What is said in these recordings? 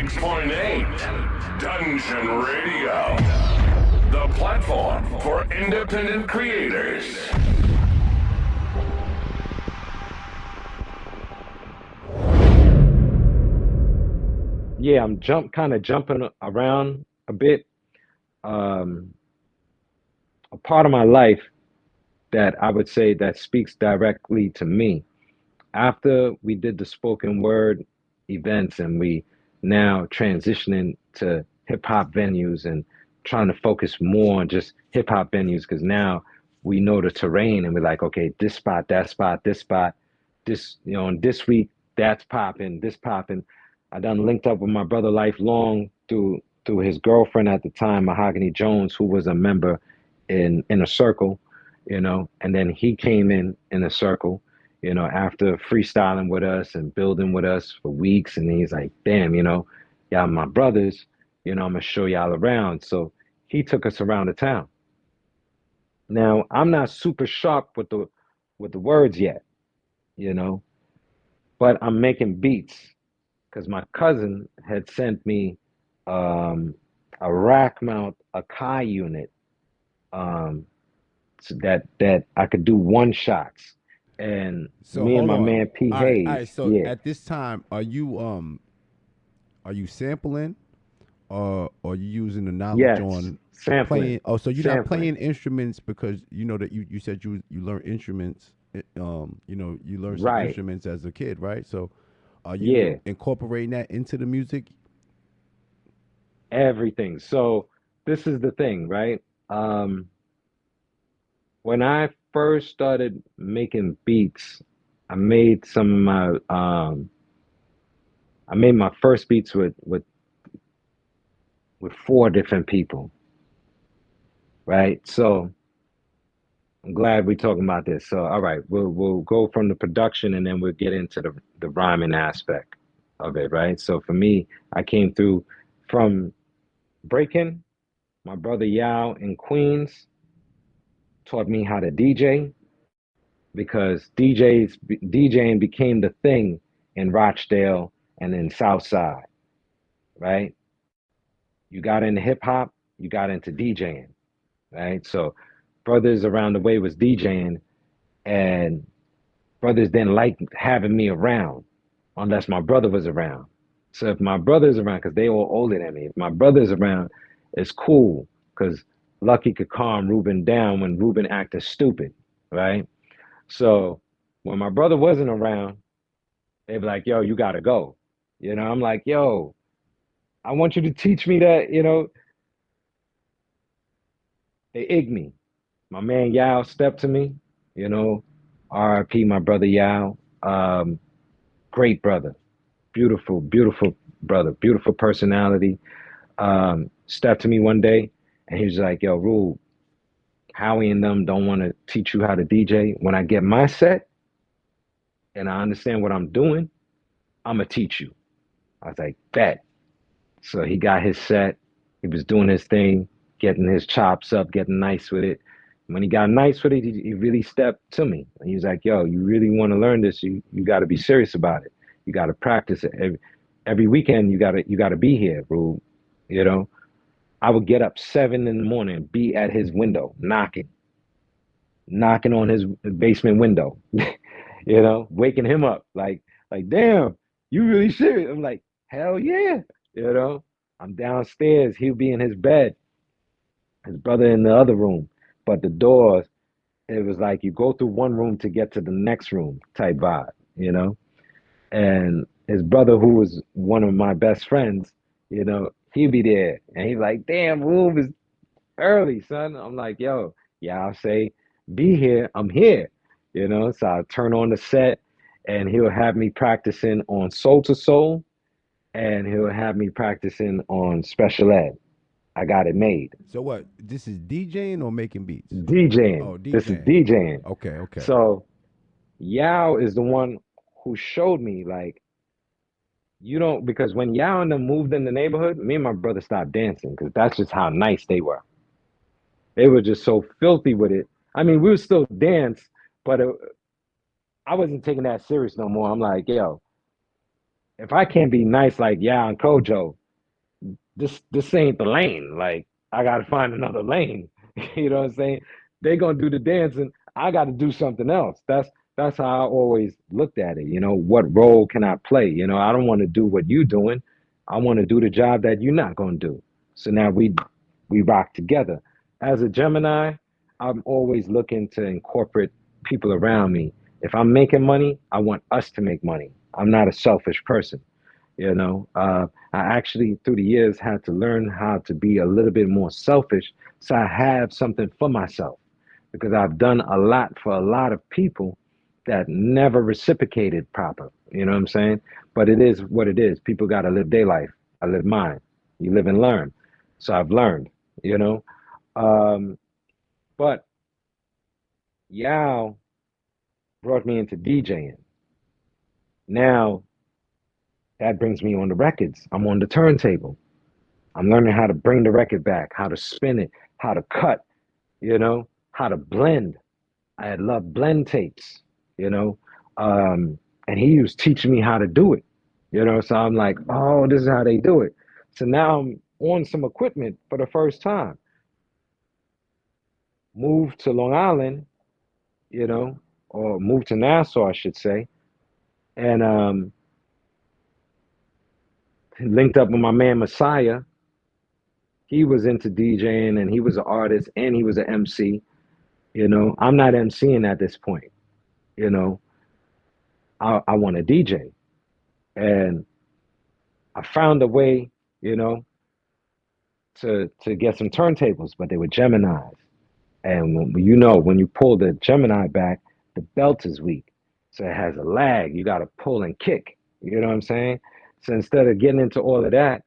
96.8 Dungeon Radio, the platform for independent creators. Yeah, I'm kind of jumping around a bit. Um, a part of my life that I would say that speaks directly to me. After we did the spoken word events and we now transitioning to hip hop venues and trying to focus more on just hip hop venues because now we know the terrain and we're like, okay, this spot, that spot, this spot, this, and this week that's popping, this popping. I done linked up with my brother lifelong through his girlfriend at the time, Mahogany Jones, who was a member in Inner Circle, and then he came in a circle, after freestyling with us and building with us for weeks. And he's like, damn, y'all my brothers, I'm gonna show y'all around. So he took us around the town. Now I'm not super sharp with the words yet, you know, but I'm making beats because my cousin had sent me um, a rack mount Akai unit um, so that I could do one shots. And So me and hold my on. man P All Hayes, right. So yeah, at this time, are you sampling or are you using the knowledge yes, on sampling, playing? Oh, so you're not sampling, playing instruments because you know that you said you learned instruments. You learned some right, instruments as a kid, right? So are you yeah, incorporating that into the music? everything. So this is the thing, right? Um, when I first started making beats, I made some of my I made my first beats with four different people, right? So I'm glad we're talking about this. So all right, we'll go from the production and then we'll get into the rhyming aspect of it, right? So for me, I came through from breaking. My brother Yao in Queens taught me how to DJ because DJing became the thing in Rochdale and in Southside, right? You got into hip hop, you got into DJing, right? So brothers around the way was DJing, and brothers didn't like having me around unless my brother was around. So if my brother's around, because they all older than me, if my brother's around, it's cool because Lucky could calm Ruben down when Ruben acted stupid, right? So when my brother wasn't around, they'd be like, yo, you gotta go. I'm like, yo, I want you to teach me that, they ig me. My man Yao stepped to me, you know, RIP, my brother Yao. Great brother, beautiful, beautiful brother, beautiful personality. Stepped to me one day and he was like, yo, Rule, Howie and them don't want to teach you how to DJ. When I get my set and I understand what I'm doing, I'm going to teach you. I was like, bet. So he got his set. He was doing his thing, getting his chops up, getting nice with it. When he got nice with it, he really stepped to me. He was like, yo, you really want to learn this? You got to be serious about it. You got to practice it. Every weekend, you got to be here, bro. You know, I would get up 7 in the morning, be at his window, knocking on his basement window, waking him up. Like, damn, you really serious? I'm like, hell yeah, you know. I'm downstairs. He'll be in his bed, his brother in the other room. But the doors, it was like you go through one room to get to the next room type vibe, you know? And his brother, who was one of my best friends, he'd be there. And he's like, damn, room is early, son. I'm like, yo, yeah, I'll say, be here. I'm here, So I turn on the set and he'll have me practicing on Soul to Soul and he'll have me practicing on Special Ed. I got it made. So what? This is DJing or making beats? DJing. Oh, This is DJing. DJing. Okay, okay. So Yao is the one who showed me like because when Yao and them moved in the neighborhood, me and my brother stopped dancing because that's just how nice they were. They were just so filthy with it. I mean, we would still dance, but I wasn't taking that serious no more. I'm like, yo, if I can't be nice like Yao and Kojo, this ain't the lane. Like I gotta find another lane. You know what I'm saying? They gonna do the dancing. I got to do something else. That's how I always looked at it. You know, what role can I play? You know, I don't want to do what you doing. I want to do the job that you're not gonna do. So now we rock together. As a Gemini, I'm always looking to incorporate people around me. If I'm making money, I want us to make money. I'm not a selfish person. You know, I actually through the years had to learn how to be a little bit more selfish, so I have something for myself because I've done a lot for a lot of people that never reciprocated proper. You know what I'm saying? But it is what it is. People got to live their life. I live mine. You live and learn. So I've learned. You know, um, but Yao brought me into DJing. Now that brings me on the records. I'm on the turntable. I'm learning how to bring the record back, how to spin it, how to cut, how to blend. I had loved blend tapes, you know, and he was teaching me how to do it, So I'm like, oh, this is how they do it. So now I'm on some equipment for the first time. Moved to Long Island, you know, or moved to Nassau, I should say, and linked up with my man Messiah. He was into DJing and he was an artist and he was an MC. I'm not MCing at this point. You know, I want to DJ, and I found a way, you know, to get some turntables, but they were Geminis, and when you pull the Gemini back, the belt is weak, so it has a lag. You got to pull and kick. You know what I'm saying? So instead of getting into all of that,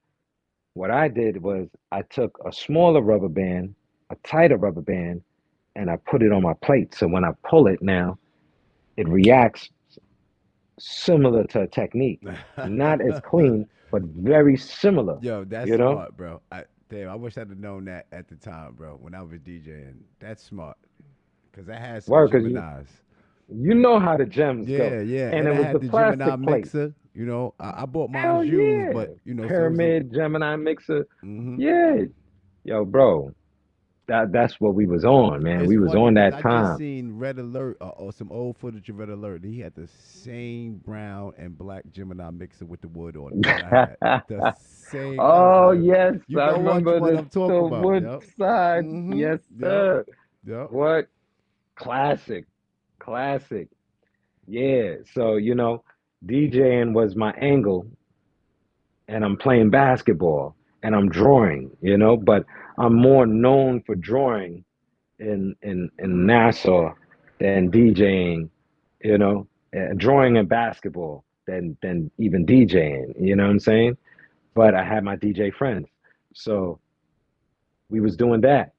what I did was I took a smaller rubber band, a tighter rubber band, and I put it on my plate. So when I pull it now, it reacts similar to a technique. Not as clean, but very similar. Yo, that's You know, smart, bro. Damn, I wish I'd have known that at the time, bro. When I was DJing, that's smart. Cause I had some word because you Geminis. you know how the gems go, Yeah, yeah, and and it I was the had the Gemini plastic plate. mixer. You know, I bought mine Hell used, yeah, but so it was a. pyramid Gemini mixer. hmm Yeah, yo, bro, that's what we was on, man. It's We was funny on because that I just time. seen Red Alert or some old footage of Red Alert. He had the same brown and black Gemini mixer with the wood on it that I had. The same. I was Oh like, yes, you I know what remember one the I'm talking the about? wood Yep. side. Yes, Yep. sir. Yep. What classic, classic. Yeah. So DJing was my angle, and I'm playing basketball and I'm drawing. But I'm more known for drawing in Nassau than DJing. Drawing and basketball than even DJing. You know what I'm saying? But I had my DJ friends, so we was doing that.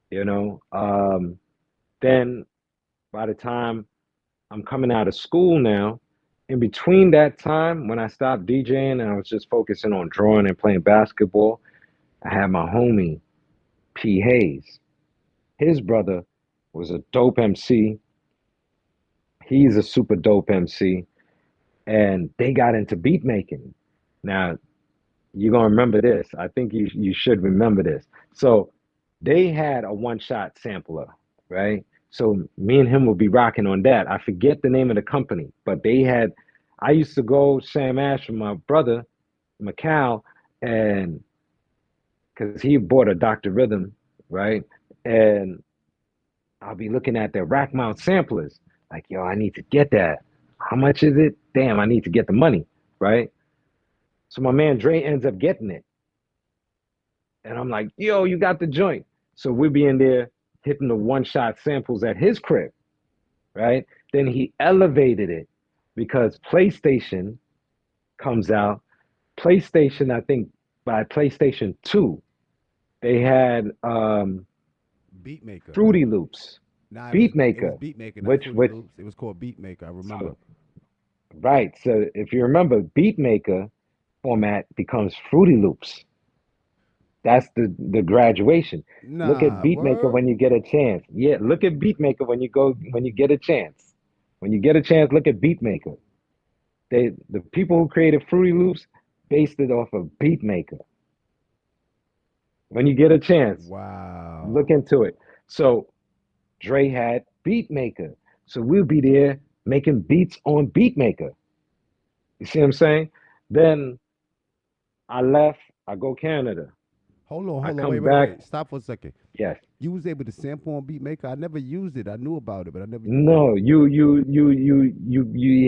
You know. Then by the time I'm coming out of school now, in between that time when I stopped DJing and I was just focusing on drawing and playing basketball, I had my homie P Hayes. His brother was a dope MC. He's a super dope MC, and they got into beat making. Now you're gonna remember this. I think you should remember this. So they had a one shot sampler, right? So me and him would be rocking on that. I forget the name of the company, but they had. I used to go Sam Ash with my brother Macau, and because he bought a Dr. Rhythm, right? And I'll be looking at their rack mount samplers, like, yo, I need to get that. How much is it? Damn, I need to get the money, right? So my man Dre ends up getting it. And I'm like, yo, you got the joint. So we'll be in there hitting the one shot samples at his crib, right? Then he elevated it because PlayStation comes out. PlayStation, I think by PlayStation 2, they had Beatmaker. Fruity Loops, Nah, it was Beatmaker, Beatmaker, not which Fruity which Loops. It was called Beatmaker. I remember. so right. So if you remember, Beatmaker format becomes Fruity Loops. That's the graduation. Look at Nah, Beatmaker word. when you get a chance. Yeah, look at Beatmaker when you get a chance. When you get a chance, look at Beatmaker. The people who created Fruity Loops based it off of Beatmaker. When you get a chance, look Wow. into it. So Dre had Beatmaker. So we'll be there making beats on Beatmaker. You see what I'm saying? Then I left, I go Canada. I Hold on, come back. wait. Stop for a second. Yes. You was able to sample on Beatmaker? I never used it. I knew about it, but I never used it. No, you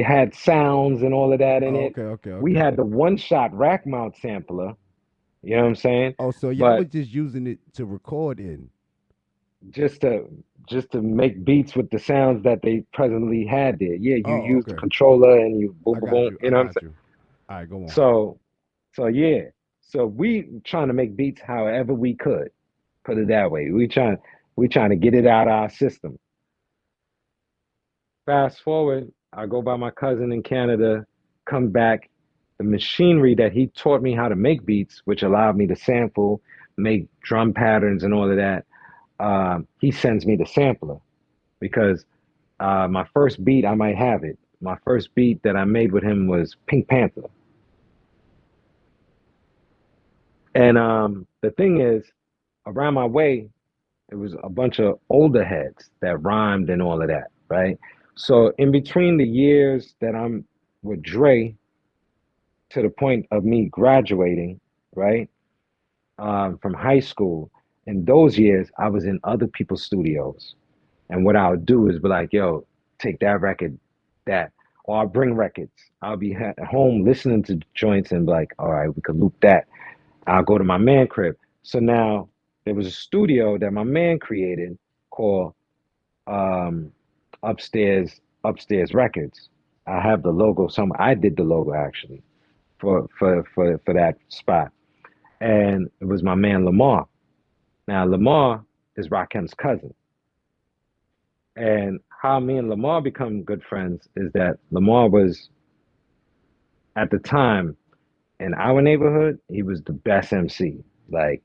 had sounds and all of that in Oh, it. okay, okay, We okay. had the one shot rack mount sampler, you know what I'm saying? Oh, so y'all But was just using it to record in. just to just to make beats with the sounds that they presently had there. Yeah, you Oh, use the okay. controller and you boom I boom got boom, you. you I know what I'm got saying? you. All right, go on. So so yeah. So we trying to make beats however we could. Put it that way. We trying to get it out of our system. Fast forward, I go by my cousin in Canada, come back. The machinery that he taught me how to make beats, which allowed me to sample, make drum patterns and all of that, he sends me the sampler because my first beat, I might have it. My first beat that I made with him was Pink Panther. And the thing is, around my way, it was a bunch of older heads that rhymed and all of that, right? So in between the years that I'm with Dre to the point of me graduating, right, from high school, in those years, I was in other people's studios. And what I would do is be like, yo, take that record, that, or I'll bring records. I'll be at home listening to joints and be like, all right, we could loop that. I'll go to my man crib. So now there was a studio that my man created called um, Upstairs Records. I have the logo. I did the logo actually for that spot, and it was my man Lamar. Now Lamar is Rakim's cousin, and how me and Lamar become good friends is that Lamar was at the time in our neighborhood. He was the best MC. Like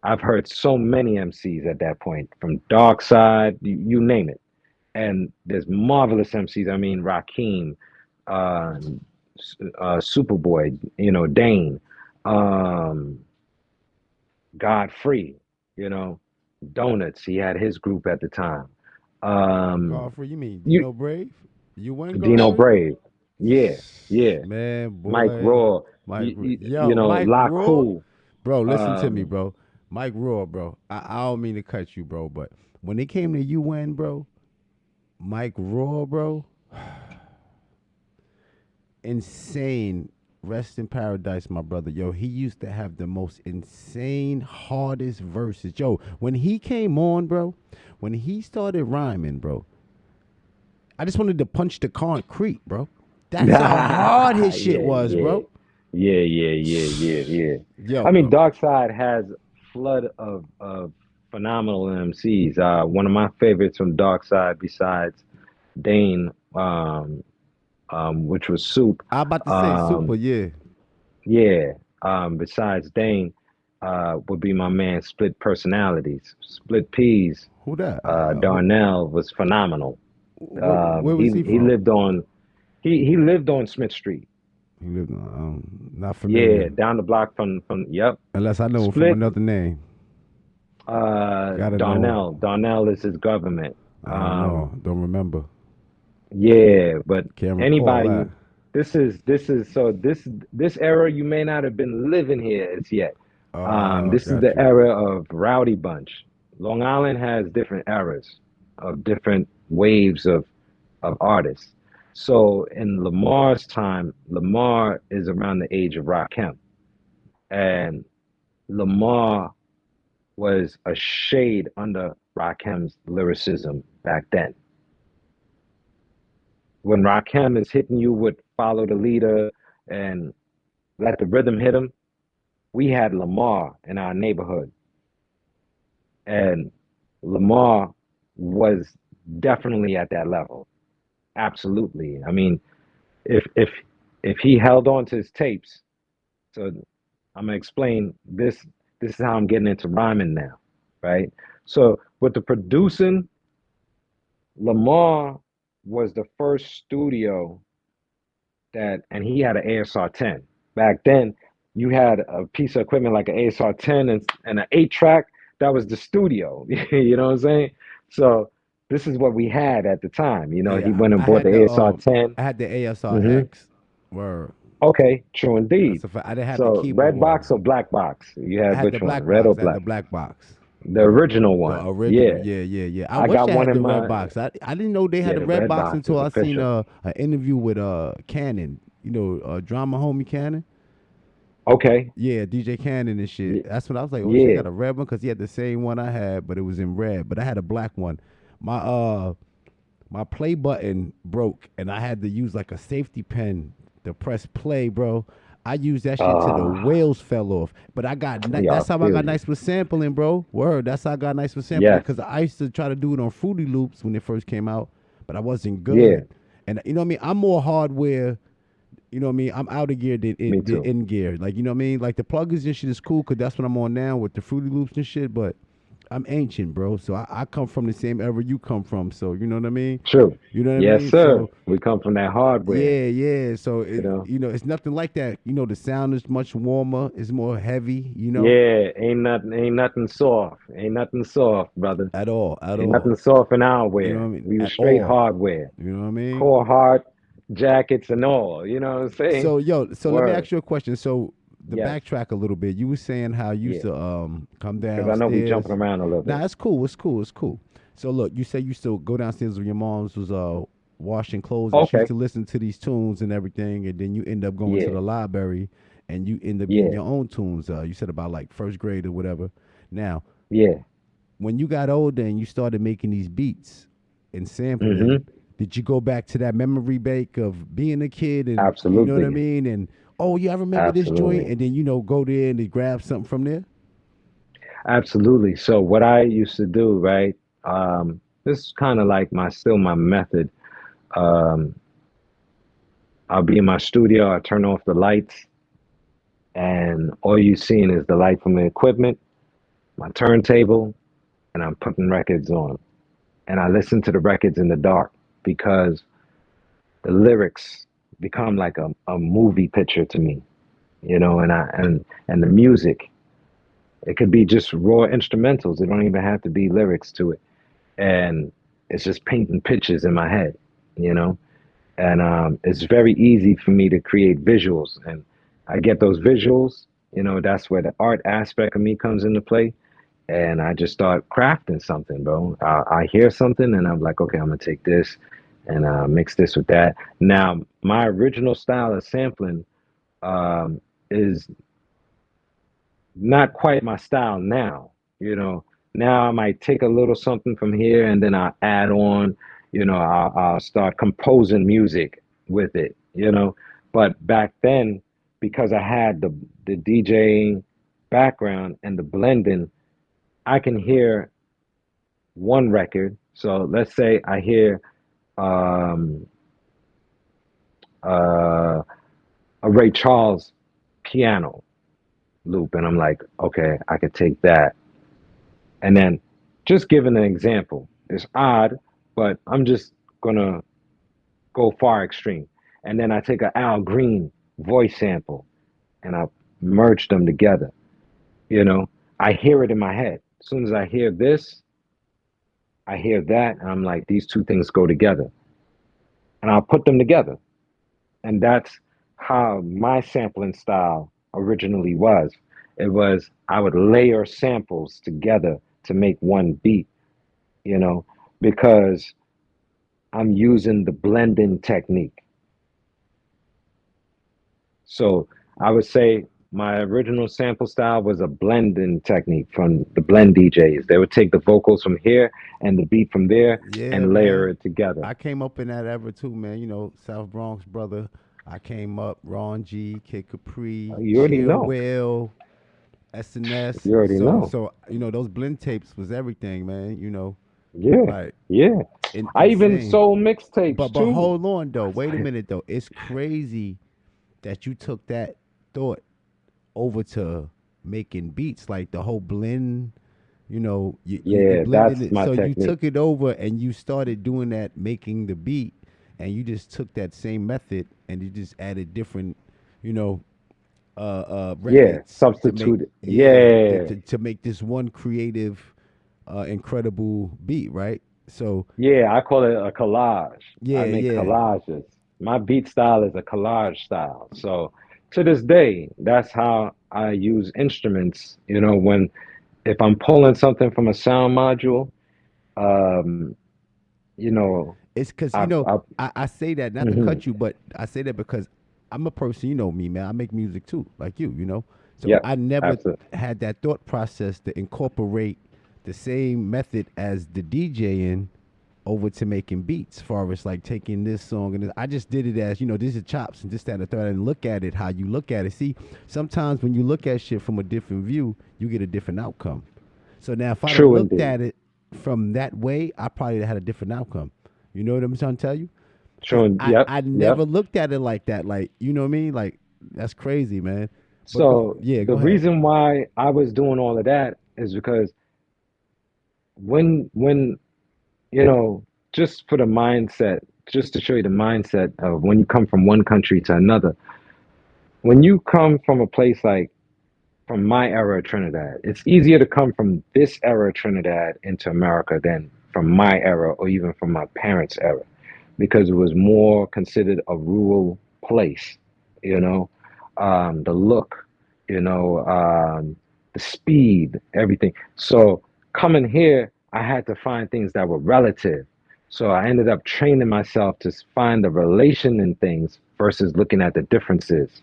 I've heard so many MCs at that point, from Dark Side, you name it. And there's marvelous MCs. I mean, Rakim, uh, Superboy, Dane, um, Godfrey, you know, Donuts. He had his group at the time. Um, Godfrey, you mean you, Dino Brave? You went Dino Godfrey? Brave, yeah, yeah. Man, Mike boy. Raw, Mike, Mike La Raw? Cool. Bro, listen to me, Um, bro. Mike Raw, bro. I don't mean to cut you, bro, but when it came to UN, bro, Mike Raw, bro, insane. Rest in paradise, my brother. Yo, he used to have the most insane, hardest verses. Yo, when he came on, bro, when he started rhyming, bro, I just wanted to punch the concrete, bro. That's how hard yeah, his shit was, yeah. bro. Yeah. I Yo, mean, Dark Side has flood of phenomenal MCs. One of my favorites from Dark Side, besides Dane, which was Soup. I about to say super, Um, yeah. yeah. Besides Dane, would be my man Split Personalities. Split Peas. Who that? Darnell was phenomenal. Where was he He from? lived on he lived on Smith Street. He lived not Yeah, familiar. down the block from yep. Unless I know him from Split, another name. Gotta know him. Darnell. Darnell is his government. I don't know. Don't remember. Yeah, but Can't recall that. anybody, this era you may not have been living here as yet. This is Got the you. era of Rowdy Bunch. Long Island has different eras of different waves of artists. So in Lamar's time, Lamar is around the age of Rakim, and Lamar was a shade under Rakim's lyricism back then. When Rakim is hitting you with follow the leader and let the rhythm hit him, we had Lamar in our neighborhood. And Lamar was definitely at that level. Absolutely. I mean, if if he held on to his tapes, so I'm gonna explain this. This is how I'm getting into rhyming now, right? So with the producing, Lamar was the first studio that, and he had an ASR 10. Back then, you had a piece of equipment like an ASR 10 and an 8 track. That was the studio. You know what I'm saying? So this is what we had at the time. You know, he Yeah, went and I bought had the ASR 10. I had the Hmm. ASRX. Where Okay, true that's indeed. a fact. I didn't have the So keyboard red one. box or black box? You I had had the which one? black Red or box. I had the black? black box. The Word. original The one. original. Yeah. Yeah, yeah, yeah. I I wish got I one had in the red my, box. I didn't know they had yeah, the the red red box box until is I seen official. an interview with Cannon. You know, drama homie Cannon. Okay. Yeah, DJ Cannon and shit. Y- That's when I was like, oh shit, I Yeah. got a red one because he had the same one I had, but it was in red. But I had a black one. My my play button broke and I had to use like a safety pen to press play, bro. I used that shit till the Uh, wheels fell off. But yeah, that's I how I feel got you. nice with sampling, bro. Word, that's how I got nice with sampling. Yes. Because I used to try to do it on Fruity Loops when it first came out, but I wasn't Yeah. good. And you know what I mean? I'm more hardware. You know what I mean? I'm out of gear Me than too. in gear. Like, you know what I mean? Like the plugins and shit is cool because that's what I'm on now with the Fruity Loops and shit. But I'm ancient, bro. So I come from the same era you come from. So you know what I mean? True. You know what I Yes, mean? sir. So We come from that hardware, yeah, yeah. So you know. it's nothing like that. You know, the sound is much warmer. It's more heavy. You know, Yeah, ain't nothing soft. Ain't nothing soft, brother. at all, at Ain't all. nothing soft in our You know what wear. I mean? We was At straight all. hardware. You know what I mean? Core hard jackets and all. You know what I'm saying? So yo, so let me Word. ask you a question. So the Yes. backtrack a little bit. You were saying how you used Yeah. to come Because I know we jumping downstairs. around a little Nah, bit. it's cool. It's cool. It's cool. So look, you say you used to go downstairs when your mom's was washing clothes, and she used Okay. to listen to these tunes and everything, and then you end up going to Yeah. the library, and you end up getting Yeah. your own tunes. You said about like first grade or whatever. Now, Yeah. when you got older and you started making these beats and sampling, Mm-hmm. did you go back to that memory bank of being a kid and you know what I Absolutely. mean? And oh yeah, I remember this joint, Absolutely. and then go there and grab something from there. Absolutely. So what I used to do, right? This is kind of like my method. Um, I'll be in my studio, I turn off the lights, and all you seeing is the light from the equipment, my turntable, and I'm putting records on. And I listen to the records in the dark because the lyrics become like a movie picture to me, you know, and the music. It could be just raw instrumentals. It don't even have to be lyrics to it. And it's just painting pictures in my head, you know. And it's very easy for me to create visuals, and I get those visuals. You know, that's where the art aspect of me comes into play, and I just start crafting something, bro. I hear something, and I'm like, okay, I'm gonna take this and mix this with that. Now, my original style of sampling is not quite my style now. You know, now I might take a little something from here and then I'll add on, you know, I'll start composing music with it, you know. But back then, because I had the DJing background and the blending, I can hear one record. So let's say I hear um, uh, a Ray Charles piano loop, and I'm like, okay, I could take that. And then just giving an example, it's odd, but I'm just gonna go far extreme. And then I take a Al Green voice sample and I merge them together. You know, I hear it in my head. As soon as I hear this, I hear that, and I'm like, these two things go together. And I'll put them together. And that's how my sampling style originally was. It was I would layer samples together to make one beat, you know, because I'm using the blending technique. So I would say my original sample style was a blending technique from the blend DJs. They would take the vocals from here and the beat from there Yeah, and layer man. it together. I came up in that era too, man. You know, South Bronx brother. I came up Ron G, Kid Capri, You already Chill know. Will, SNS. You already So know. so those blend tapes was everything, man. You know, Yeah, like yeah. I even insane. sold mixtapes But too. hold on though. Wait a minute though. It's crazy that you took that thought over to making beats, like the whole blend. You know, you Yeah, blended that's it. my So you technique. took it over and you started doing that, making the beat, and you just took that same method and you just added different, you know, Yeah, records to make, substitute. yeah, Yeah, to make this one creative, incredible beat, right? So yeah. I call it a collage. I yeah, make yeah. collages. My beat style is a collage style. So to this day, that's how I use instruments. When if I'm pulling something from a sound module, um, you know, It's because I I say that not to mhm. cut you, but I say that because I'm a person. You know me, man. I make music too, like you. So Yep, I never absolutely. had that thought process to incorporate the same method as the DJing over to making beats. Far as like taking this song and this, I just did it as these are chops and this that and the third, and look at it how you look at it. See, sometimes when you look at shit from a different view, you get a different outcome. So now, if I'd have True looked indeed. at it from that way, I probably had a different outcome. You know what I'm trying to tell you? Because Yep, I yep. never looked at it like that. Like, you know what I mean? Like, that's crazy, man. But So yeah, the go ahead. reason why I was doing all of that is because when you know, just for the mindset, just to show you the mindset of when you come from one country to another. When you come from a place like from my era of Trinidad, it's easier to come from this era of Trinidad into America than from my era or even from my parents' era because it was more considered a rural place, you know, the look, you know, the speed, everything. So coming here, I had to find things that were relative. So I ended up training myself to find the relation in things versus looking at the differences,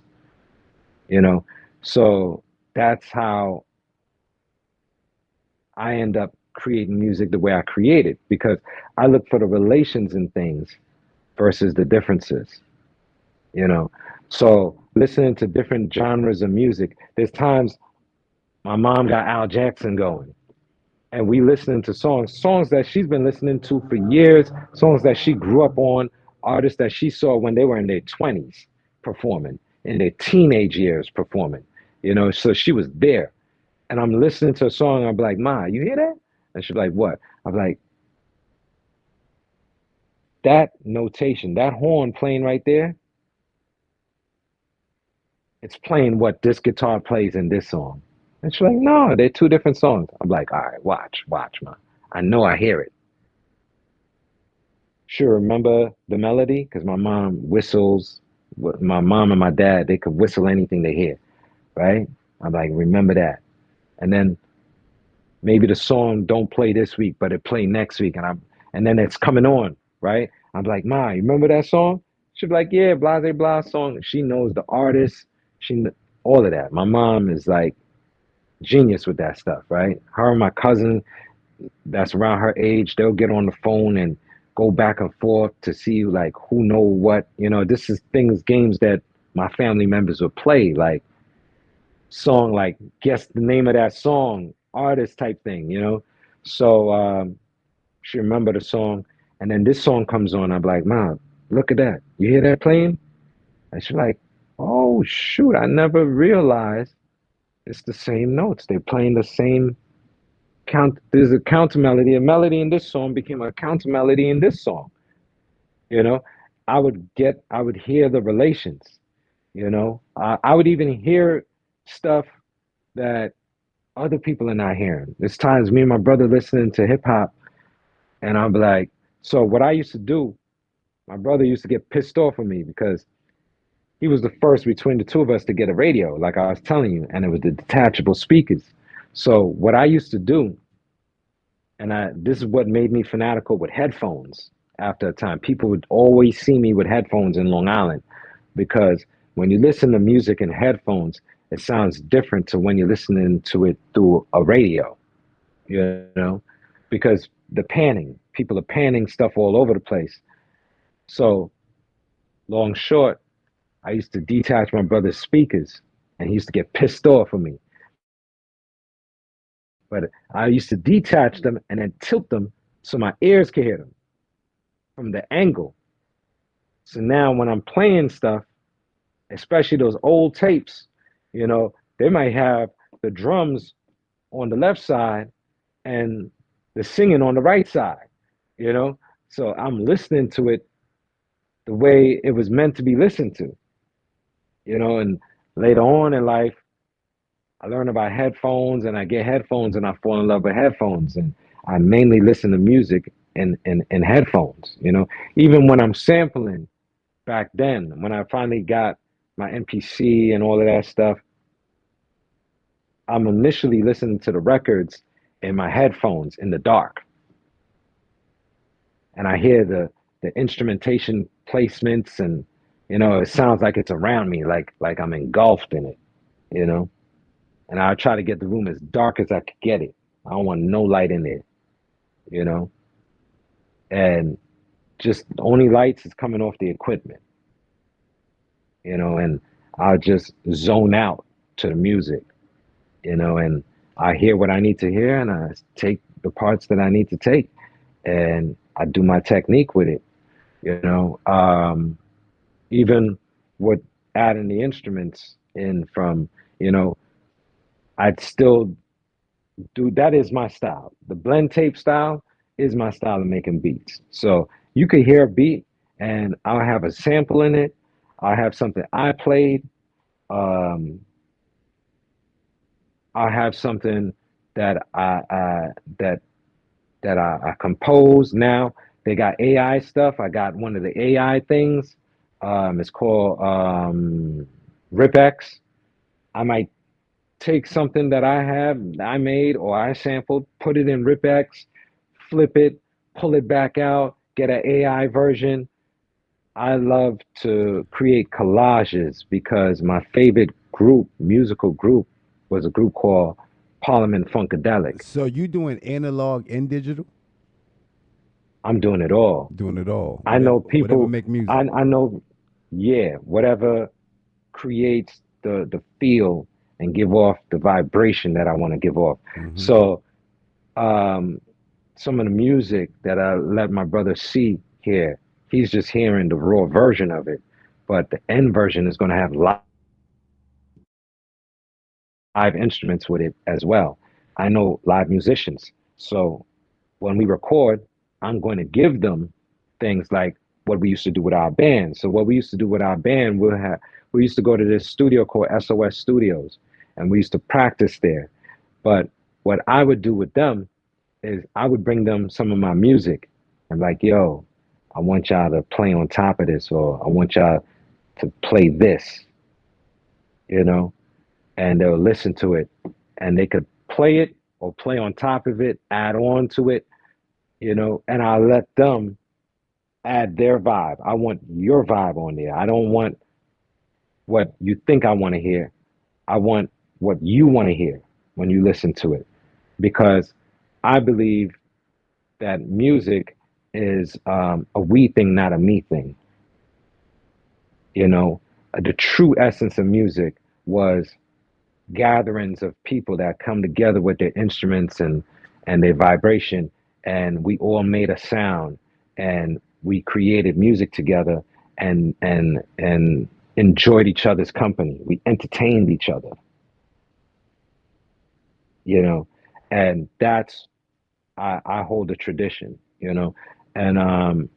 you know. So that's how I end up creating music the way I create it because I look for the relations in things versus the differences, you know. So listening to different genres of music, there's times my mom got Al Jackson going, and we listening to songs that she's been listening to for years, songs that she grew up on, artists that she saw when they were in their 20s performing, in their teenage years performing, you know. So she was there, and I'm listening to a song. I'm like, Ma, you hear that? And she's like, what? I'm like, that notation, that horn playing right there, it's playing what this guitar plays in this song. And she's like, no, they're two different songs. I'm like, all right, watch, man. I know I hear it. Sure, remember the melody? Because my mom whistles. My mom and my dad, they could whistle anything they hear, right? I'm like, remember that. And then maybe the song don't play this week, but it play next week, and then it's coming on, right? I'm like, Ma, you remember that song? She'd be like, yeah, blah blah blah song. She knows the artist. All of that. My mom is like genius with that stuff, right? Her and my cousin that's around her age, they'll get on the phone and go back and forth to see like who know what. This is things, games that my family members would play, like song, like guess the name of that song, artist type thing. So she remember the song, and then this song comes on. I'm like, Mom, look at that. You hear that playing? And she's like, oh shoot, I never realized it's the same notes. They're playing the same count. There's a counter melody. A melody in this song became a counter melody in this song. You know, I would hear the relations. I would even hear stuff that other people are not hearing. There's times me and my brother listening to hip hop, and I'm like, so what I used to do, my brother used to get pissed off with me because he was the first between the two of us to get a radio, like I was telling you, and it was the detachable speakers. So what I used to do, and this is what made me fanatical with headphones. After a time, people would always see me with headphones in Long Island because when you listen to music in headphones, it sounds different to when you're listening to it through a radio. You know, because the panning, people are panning stuff all over the place. So long short, I used to detach my brother's speakers, and he used to get pissed off with me. But I used to detach them and then tilt them so my ears could hear them from the angle. So now when I'm playing stuff, especially those old tapes, they might have the drums on the left side and the singing on the right side, you know? So I'm listening to it the way it was meant to be listened to, and Later on in life, I learn about headphones and I get headphones and I fall in love with headphones. And I mainly listen to music in headphones, you know. Even when I'm sampling back then, when I finally got my MPC and all of that stuff, I'm initially listening to the records in my headphones in the dark. And I hear the instrumentation placements and it sounds like it's around me, like I'm engulfed in it, you know. And I try to get the room as dark as I could get it. I don't want no light in there, you know. And just the only lights is coming off the equipment, and I'll just zone out to the music, and I hear what I need to hear and I take the parts that I need to take and I do my technique with it, you know. Even with adding the instruments in from, you know, I'd still do that is my style. The blend tape style is my style of making beats. So you could hear a beat and I'll have a sample in it. I'll have something I played. Um, I'll have something that that I composed. Now they got AI stuff. I got one of the AI things. It's called RipX. I might take something that I made or I sampled, put it in RipX, flip it, pull it back out, get an AI version. I love to create collages because my favorite musical group, was a group called Parliament Funkadelic. So you doing analog and digital? I'm doing it all. Doing it all. I Whatever, know whatever people, make music. I know, yeah, whatever creates the feel and give off the vibration that I want to give off. Hmm. So um, some of the music that I let my brother see here, he's just hearing the raw version of it, but the end version is going to have live instruments with it as well. I know live musicians, so when we record, I'm going to give them things like what we used to do with our band. So what we used to do with our band, we used to go to this studio called SOS Studios, and we used to practice there. But what I would do with them is I would bring them some of my music and like, yo, I want y'all to play on top of this, or I want y'all to play this, you know, and they'll listen to it and they could play it or play on top of it, add on to it, and I let them add their vibe. I want your vibe on there. I don't want what you think I want to hear. I want what you want to hear when you listen to it. Because I believe that music is a we thing, not a me thing. You know, the true essence of music was gatherings of people that come together with their instruments and their vibration, and we all made a sound, and we created music together, and enjoyed each other's company. We entertained each other, you know, and that's I hold a tradition, and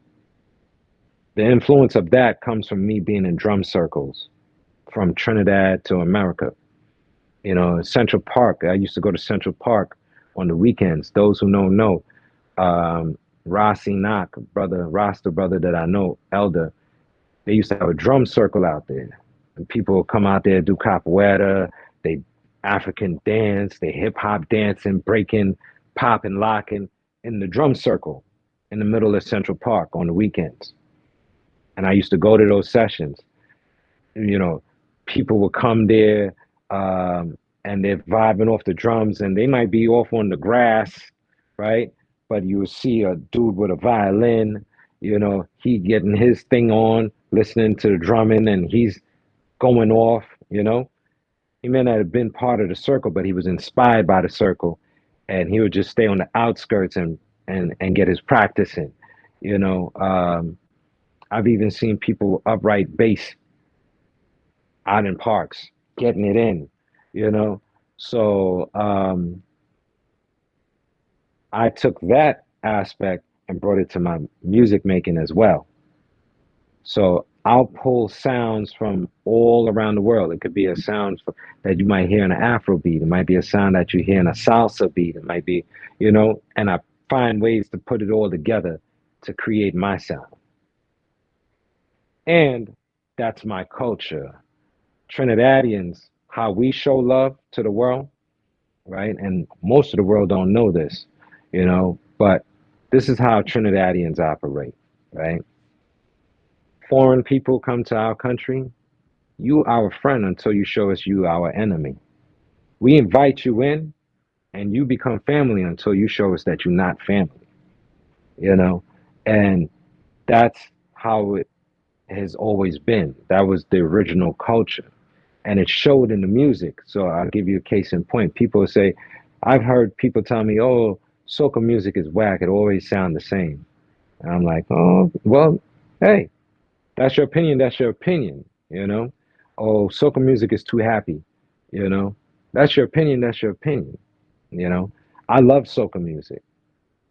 the influence of that comes from me being in drum circles from Trinidad to America. Central Park. I used to go to Central Park on the weekends. Those who know. Rossi Knock, brother, Rasta brother that I know, Elder, they used to have a drum circle out there. And people would come out there, do capoeira, they African dance, they hip hop dancing, breaking, popping, locking in the drum circle in the middle of Central Park on the weekends. And I used to go to those sessions. You know, people would come there, and they're vibing off the drums, and they might be off on the grass, right? But you would see a dude with a violin, he getting his thing on, listening to the drumming, and he's going off, He may not have been part of the circle, but he was inspired by the circle, and he would just stay on the outskirts and get his practice in, you know. I've even seen people upright bass out in parks, getting it in, you know. So I took that aspect and brought it to my music making as well. So I'll pull sounds from all around the world. It could be a sound that you might hear in an Afro beat. It might be a sound that you hear in a salsa beat. It might be, and I find ways to put it all together to create my sound. And that's my culture. Trinidadians, how we show love to the world, right? And most of the world don't know this, but this is how Trinidadians operate, right? Foreign people come to our country, you our friend until you show us you our enemy. We invite you in and you become family until you show us that you're not family, you know? And that's how it has always been. That was the original culture. And it showed in the music. So I'll give you a case in point. People say, I've heard people tell me, oh, soca music is whack. It always sounds the same. And I'm like, oh, well, hey, that's your opinion. That's your opinion. Oh, soca music is too happy. You know, that's your opinion. That's your opinion. You know, I love soca music,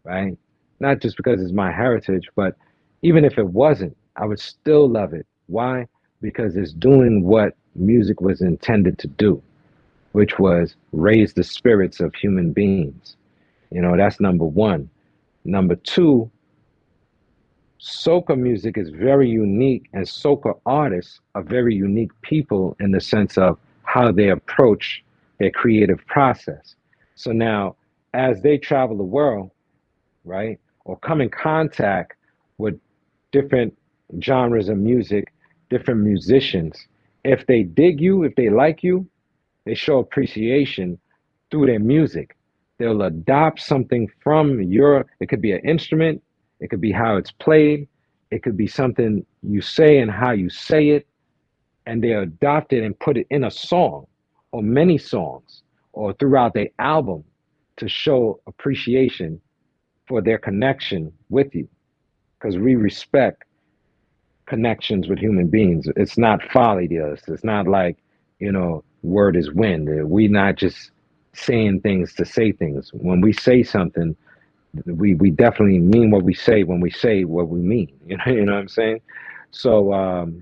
right? Not just because it's my heritage, but even if it wasn't, I would still love it. Why? Because it's doing what music was intended to do, which was raise the spirits of human beings. That's number one. Number two, soca music is very unique, and soca artists are very unique people in the sense of how they approach their creative process. So now, as they travel the world, right, or come in contact with different genres of music, different musicians, if they dig you, if they like you, they show appreciation through their music. They'll adopt something from it could be an instrument, it could be how it's played, it could be something you say and how you say it, and they adopt it and put it in a song or many songs or throughout their album to show appreciation for their connection with you. Because we respect connections with human beings. It's not folly to us. It's not like, word is wind. We're not just saying things to say things. When we say something, we definitely mean what we say when we say what we mean. You know what I'm saying? So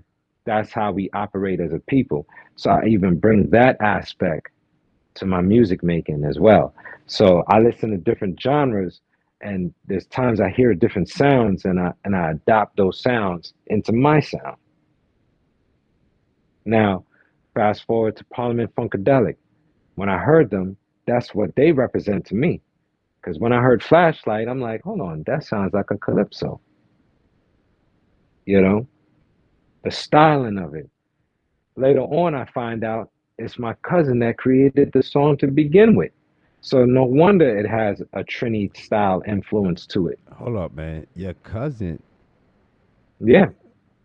that's how we operate as a people. So I even bring that aspect to my music making as well. So I listen to different genres, and there's times I hear different sounds, and I adopt those sounds into my sound. Now, fast forward to Parliament Funkadelic. When I heard them, that's what they represent to me. Because when I heard Flashlight, I'm like, hold on, that sounds like a calypso. You know, the styling of it. Later on, I find out it's my cousin that created the song to begin with. So no wonder it has a Trini style influence to it. Hold up, man. Your cousin. Yeah,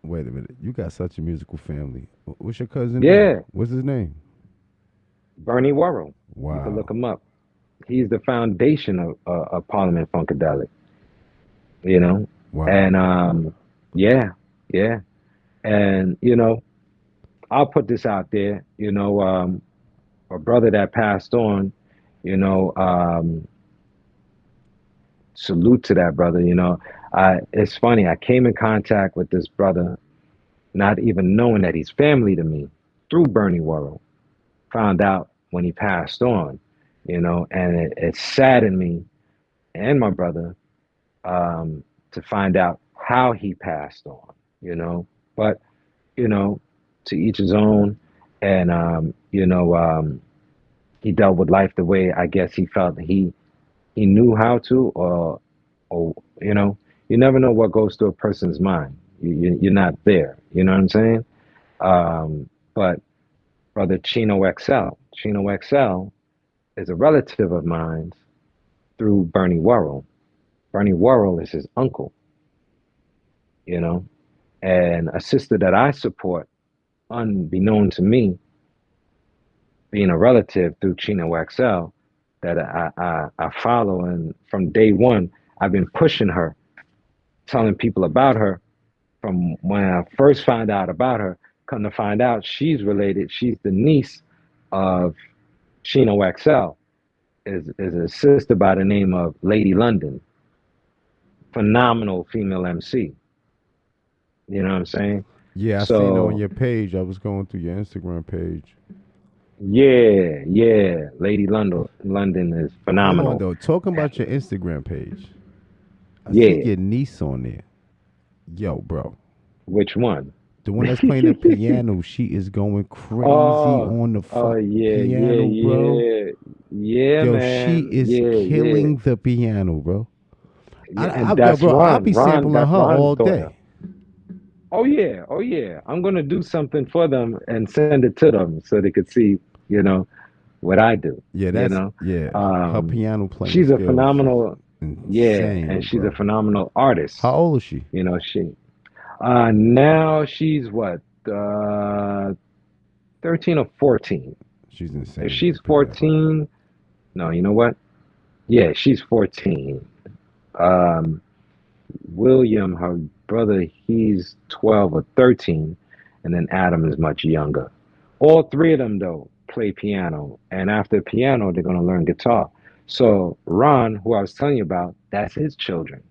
Wait a minute. You got such a musical family. What's your cousin name? yeah. What's his name? Bernie Worrell. You can look Wow. him up. He's the foundation of Parliament Funkadelic. You know, Wow. and yeah, yeah, and I'll put this out there. A brother that passed on. You know, salute to that brother. It's funny. I came in contact with this brother, not even knowing that he's family to me, through Bernie Worrell. Found out when he passed on. And it saddened me and my brother to find out how he passed on. But you know, to each his own, and he dealt with life the way I guess he felt he knew how to, or you never know what goes through a person's mind. You're not there. You know what I'm saying? But brother Chino XL is a relative of mine through Bernie Worrell. Bernie Worrell is his uncle. You know, and a sister that I support, unbeknown to me, being a relative through Chino XL, that I follow. And from day one, I've been pushing her, telling people about her. From when I first found out about her, come to find out she's related. She's the niece of Chino XL, is a sister by the name of Lady London. Phenomenal female MC. You know what I'm saying? Yeah, I seen it on So your page. I was going through your Instagram page. yeah, yeah, Lady London is Hold on phenomenal. though. Talking about your And Instagram page, I see yeah, your niece on there. Yo, bro. which one? The one that's playing the piano, she is going crazy Oh, on the oh yeah, yeah, piano, bro. yeah, yeah, Yo, she man, is yeah, yeah, killing the piano, bro. yeah, and Yo, that's bro, I'll Ron. be sampling That's her Ron's all daughter. day. Oh yeah, oh yeah. I'm gonna do something for them and send it to them so they could see, you know, what I do. Yeah, You that's know, yeah. Her um, piano playing she's a skills is phenomenal, yeah, and insane, she's a bro. phenomenal artist. How old is she? You know, now she's what, uh, 13 or 14. She's If insane with the she's piano. 14, no, you know what? Yeah, she's 14. Um, William, her brother, he's 12 or 13, and then Adam is much younger. All three of them, though, play piano, and after piano, they're going to learn guitar. So Ron, who I was telling you about, that's his children.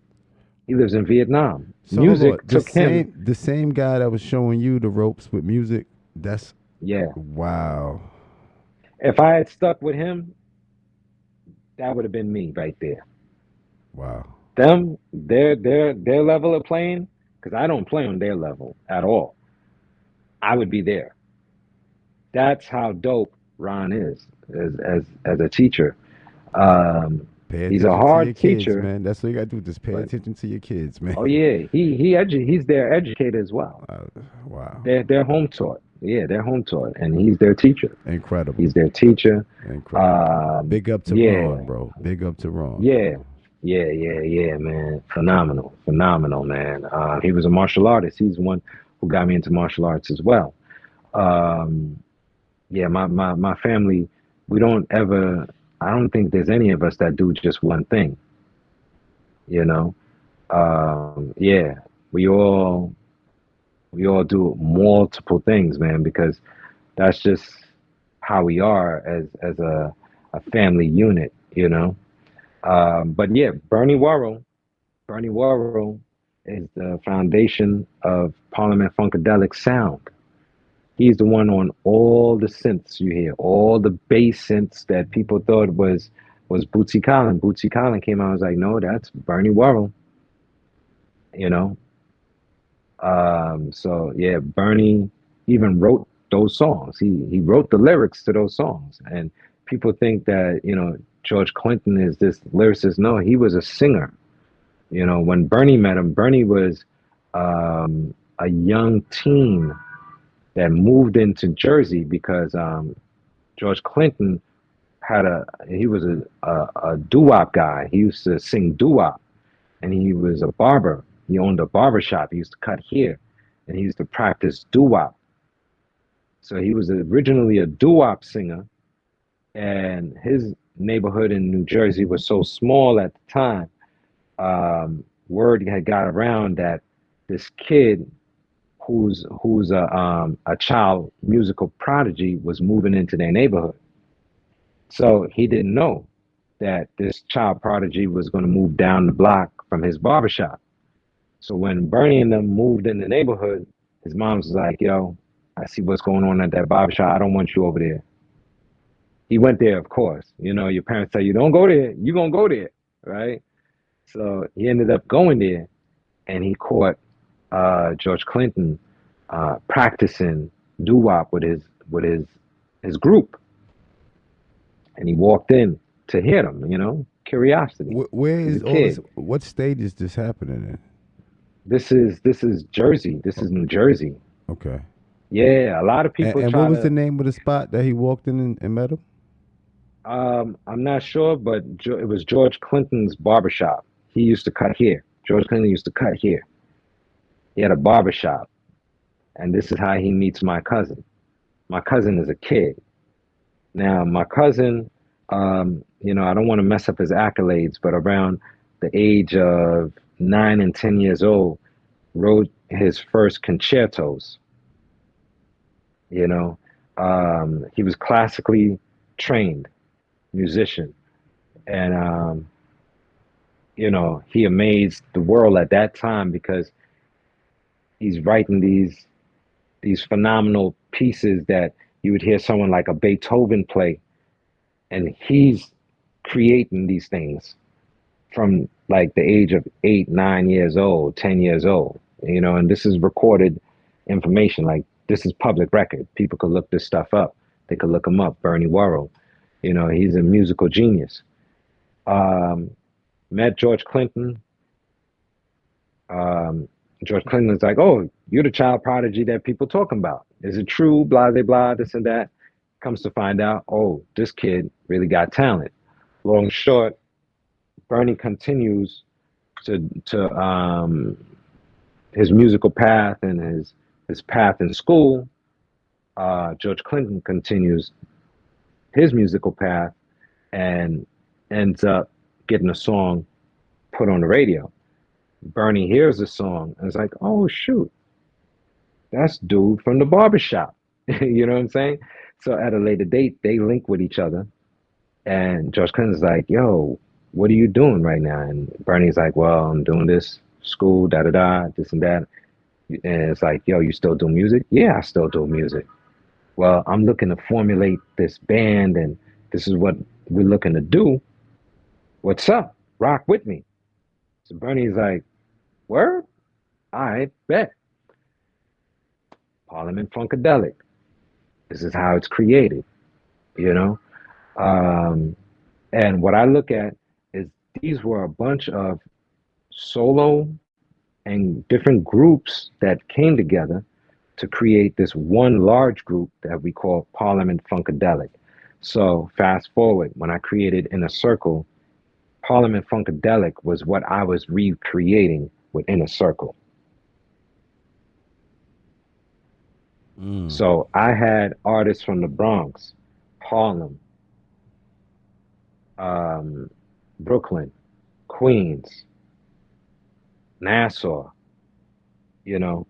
He lives in Vietnam. So hold on. Music took him, The same guy that was showing you the ropes with music. That's yeah. wow. If I had stuck with him, that would have been me right there. Wow. Them, their level of playing, because I don't play on their level at all. I would be there. That's how dope Ron is as a teacher. Um, Pay he's a attention to your hard kids, teacher, man. That's what you gotta do. Just pay but attention to your kids, man. oh yeah, he's their educator as well. Uh, wow. They're home taught. Yeah, they're home taught, and he's their teacher. Incredible. He's their teacher. Incredible. Um, Big up to yeah, Ron, bro. Big up to Ron, yeah, bro. yeah, man. Phenomenal, man. He was a martial artist. He's the one who got me into martial arts as well. Um, yeah, my family, we don't ever, I don't think there's any of us that do just one thing, you know? Yeah, we all, we all do multiple things, man, because that's just how we are as a family unit, you know? But yeah, Bernie Worrell is the foundation of Parliament Funkadelic sound. He's the one on all the synths you hear, all the bass synths that people thought was Bootsy Collin. Bootsy Collin came out and was like, no, that's Bernie Worrell, you know. So yeah, Bernie even wrote those songs. He wrote the lyrics to those songs, and people think that George Clinton is this lyricist. No, he was a singer. You know, when Bernie met him, Bernie was a young teen that moved into Jersey because George Clinton he was a doo-wop guy. He used to sing doo-wop, and he was a barber. He owned a barber shop. He used to cut hair, and he used to practice doo-wop. So he was originally a doo-wop singer, and his neighborhood in New Jersey was so small at the time. Word had got around that this kid who's a child musical prodigy was moving into their neighborhood. So he didn't know that this child prodigy was going to move down the block from his barbershop. So when Bernie and them moved in the neighborhood, his mom was like, yo, I see what's going on at that barbershop. I don't want you over there. He went there, of course. You know, your parents tell you, don't go there. You're going to go there, right? So he ended up going there, and he caught George Clinton practicing doo-wop with his group. And he walked in to hear them, curiosity. Where He's a is all this? kid. What state is this happening in? This is Jersey. This is New Jersey. Okay. Yeah, a lot of people And what try was the to. name of the spot that he walked in and met him? I'm not sure, but it was George Clinton's barbershop. He used to cut hair. George Clinton used to cut hair. He had a barbershop, and this is how he meets my cousin. My cousin is a kid. Now, my cousin, I don't want to mess up his accolades, but around the age of 9 and 10 years old, wrote his first concertos. You know, he was classically trained musician, and he amazed the world at that time because he's writing these these phenomenal pieces that you would hear someone like a Beethoven play, and he's creating these things from like the age of 8, 9 years old, 10 years old, and this is recorded information. Like this is public record. People could look this stuff up. They could look him up. Bernie Worrell, he's a musical genius. Um, Met George Clinton. Um, George Clinton is like, oh, you're the child prodigy that people talking about. Is it true? Blah, blah, blah, this and that. Comes to find out, oh, this kid really got talent. Long and short, Bernie continues to his musical path and his path in school. George Clinton continues his musical path and ends up getting a song put on the radio. Bernie hears the song and is like, oh shoot, that's dude from the barbershop. You know what I'm saying? So at a later date, they link with each other. And George Clinton's like, yo, what are you doing right now? And Bernie's like, well, I'm doing this, school, da da da, this and that. And it's like, yo, you still do music? Yeah, I still do music. Well, I'm looking to formulate this band and this is what we're looking to do. What's up? Rock with me. So Bernie's like, word? I bet. Parliament Funkadelic. This is how it's created, you know? And what I look at is these were a bunch of solo and different groups that came together to create this one large group that we call Parliament Funkadelic. So fast forward, when I created Inner Circle, Parliament Funkadelic was what I was recreating with Inner Circle. So I had artists from the Bronx, Harlem, Brooklyn, Queens, Nassau, you know,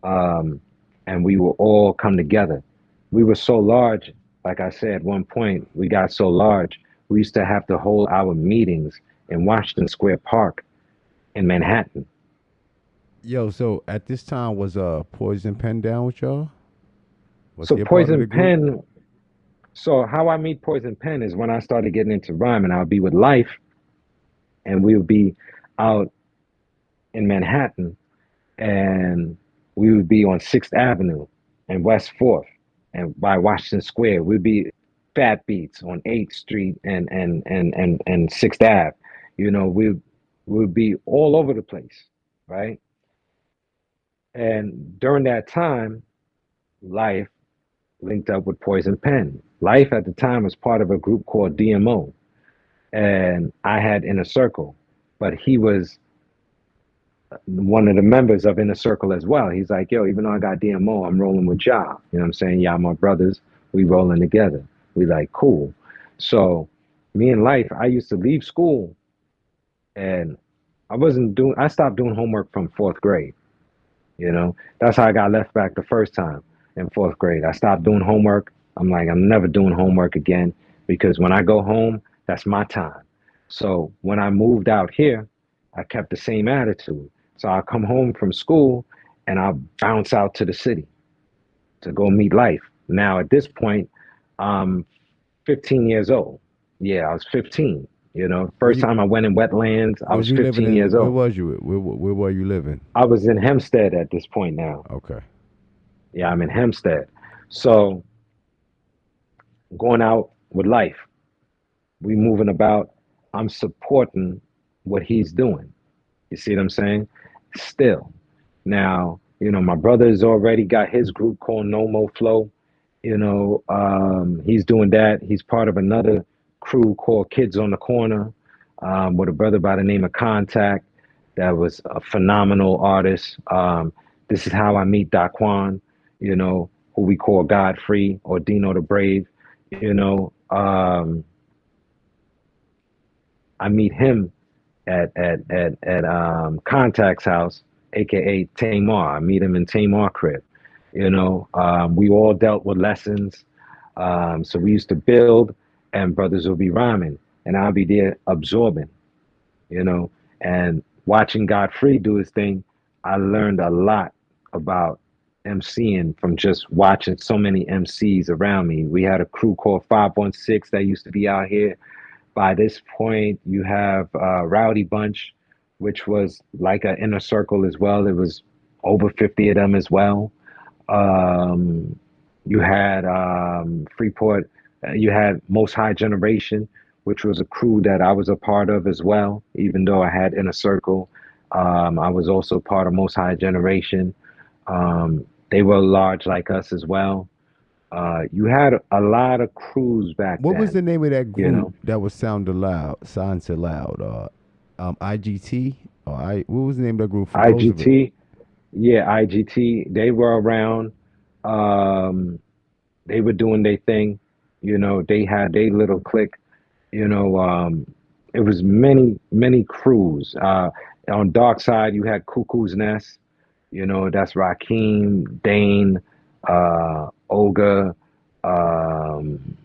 and we will all come together. We were so large, like I said, at one point, we got so large, we used to have to hold our meetings in Washington Square Park in Manhattan. Yo, so at this time was Poison Pen down with y'all? Was So he a part of the Poison group? Pen, so how I meet Poison Pen is when I started getting into rhyming, I'll be with Life and we would be out in Manhattan and we would be on 6th Avenue and West 4th and by Washington Square. We'd be Fat Beats on 8th Street and 6th Ave. You know, we would be all over the place, right? And during that time, Life linked up with Poison Pen. Life at the time was part of a group called DMO, and I had Inner Circle, but he was one of the members of Inner Circle as well. He's like, yo, even though I got DMO, I'm rolling with y'all. You know what I'm saying? Y'all my brothers. We rolling together. We like, cool. So me and Life, I used to leave school and I stopped doing homework from 4th grade. You know, that's how I got left back the first time in 4th grade. I stopped doing homework. I'm like, I'm never doing homework again because when I go home, that's my time. So when I moved out here, I kept the same attitude. So I'll come home from school and I'll bounce out to the city to go meet Life. Now at this point, I'm 15 years old. Yeah, I was 15. You know, Where first you time I went in wetlands, I was was you living 15 in? years Where old. was you? Where were you living? I was in Hempstead at this point now. Okay. Yeah, I'm in Hempstead. So going out with Life, we moving about, I'm supporting what he's doing. You see what I'm saying? Still. Now, you know, my brother's already got his group called No Mo Flow. You know, he's doing that. He's part of another crew called Kids on the Corner, with a brother by the name of Contact that was a phenomenal artist. This is how I meet Daquan, you know, who we call Godfrey or Dino the Brave. You know, I meet him at Contact's house, a.k.a. Tamar. I meet him in Tamar crib. You know, we all dealt with lessons. So we used to build and brothers will be rhyming and I'll be there absorbing, you know, and watching Godfrey do his thing. I learned a lot about MCing from just watching so many MCs around me. We had a crew called 516 that used to be out here. By this point, you have Rowdy Bunch, which was like an inner circle as well. It was over 50 of them as well. Um, you had Freeport, you had Most High Generation, which was a crew that I was a part of as well, even though I had Inner Circle. I was also part of Most High Generation. They were large like us as well. You had a lot of crews back What was the then, name of that you group know. that was sound so loud? IGT or I? What was the name of that group for Roosevelt? IGT, yeah, IGT, they were around. Um, they were doing their thing. They had their little clique. You know, it was many crews. On Dark Side, you had Cuckoo's Nest. That's Rakim, Dane, Olga, um,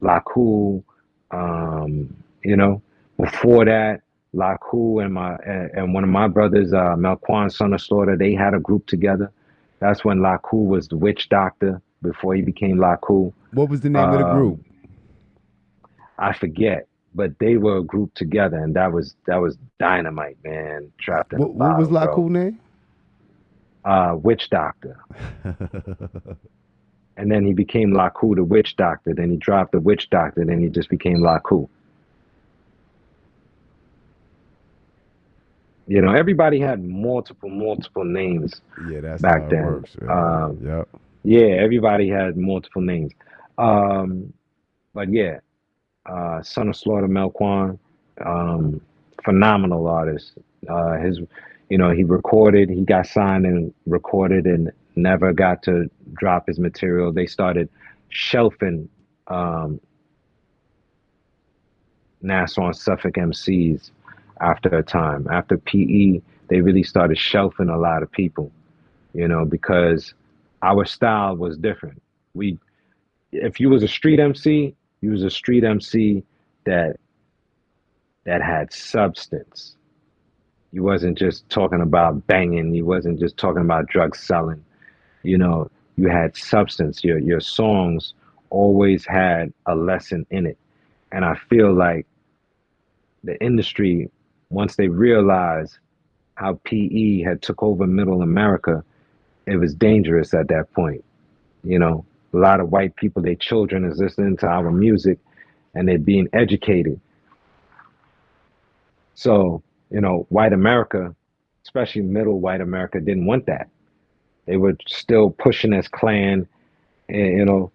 Laku. Um, you know, Before that, Laku and one of my brothers, Melquan, son of Slaughter, they had a group together. That's when Laku was the witch doctor before he became Laku. What was the name of the group? Um, I forget, but they were a group together, and that was dynamite, man. Trapped in a What was bottle, La bro. Cool name? Witch doctor, and then he became Laku, the witch doctor. Then he dropped the witch doctor. Then he just became Laku. Everybody had multiple names Yeah, that's back how it then. works, man. Yep. Yeah, everybody had multiple names. Um, but yeah, Son of Slaughter, Melquan, um, phenomenal artist. He recorded, he got signed and recorded and never got to drop his material. They started shelving um, Nassau and Suffolk MCs after a time. After PE, they really started shelving a lot of people, because our style was different. If you was a street MC, you was a street MC that had substance. You wasn't just talking about banging. You wasn't just talking about drug selling. You had substance. Your songs always had a lesson in it. And I feel like the industry, once they realized how PE had took over middle America, it was dangerous at that point. A lot of white people, their children is listening to our music and they're being educated. So, white America, especially middle white America, didn't want that. They were still pushing as Klan, and,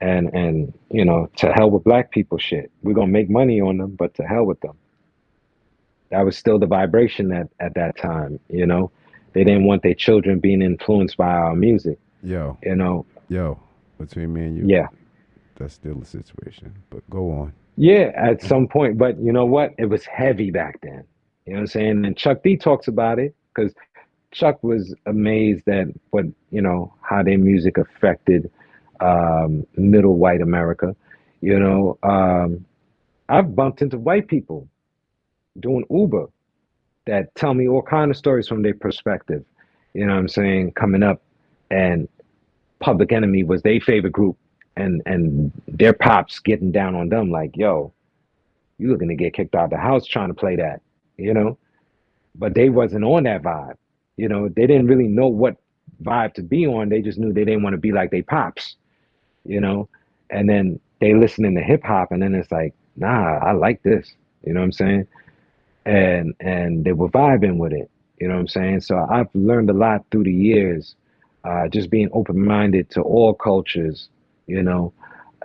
to hell with black people shit. We're gonna make money on them, but to hell with them. That was still the vibration at that time. They didn't want their children being influenced by our music. Yo, You know, yo, between me and you, yeah, that's still the situation. But go on. yeah. At some point, but you know what? It was heavy back then. You know what I'm saying? And Chuck D talks about it because Chuck was amazed at how their music affected middle white America. You know, um, I've bumped into white people doing Uber that tell me all kind of stories from their perspective. You know what I'm saying? Coming up, and Public Enemy was their favorite group, and their pops getting down on them like, "Yo, you looking to get kicked out of the house trying to play that," you know? But they wasn't on that vibe. They didn't really know what vibe to be on. They just knew they didn't want to be like they pops, you know? And then they listening to hip hop and then it's like, nah, I like this. You know what I'm saying? And they were vibing with it. You know what I'm saying? So I've learned a lot through the years, just being open minded to all cultures, you know.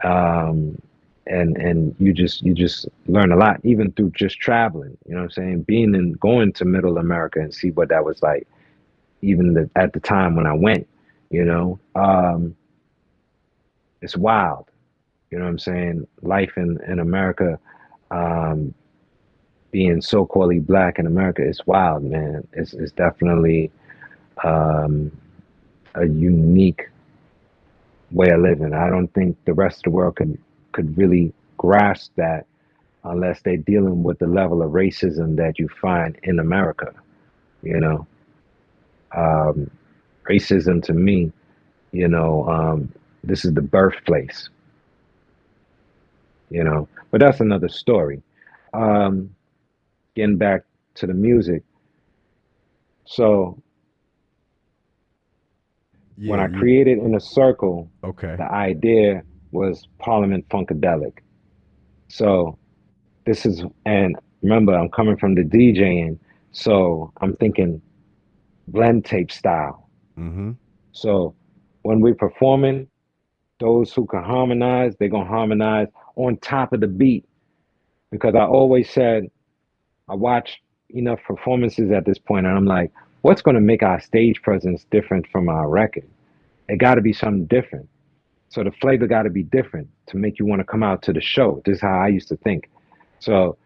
Um, and you just learn a lot even through just traveling, you know what I'm saying? Being and going to middle America and see what that was like, even at the time when I went, you know. It's wild, you know what I'm saying? Life in America, um, being so-called black in America is wild, man. It's definitely um, a unique way of living. I don't think the rest of the world could really grasp that unless they're dealing with the level of racism that you find in America. You know, um, Racism to me, you know, this is the birthplace, you know. But that's another story. Um, Getting back to the music. So when Yeah, I you created Inner Circle, okay. the idea was Parliament Funkadelic. So this is, and remember, I'm coming from the DJing, so I'm thinking blend tape style. Mm-hmm. So when we're performing, those who can harmonize, they're gonna harmonize on top of the beat. Because I always said I watch enough performances at this point, and I'm like, what's gonna make our stage presence different from our record? It got to be something different. So the flavor got to be different to make you want to come out to the show. This is how I used to think. So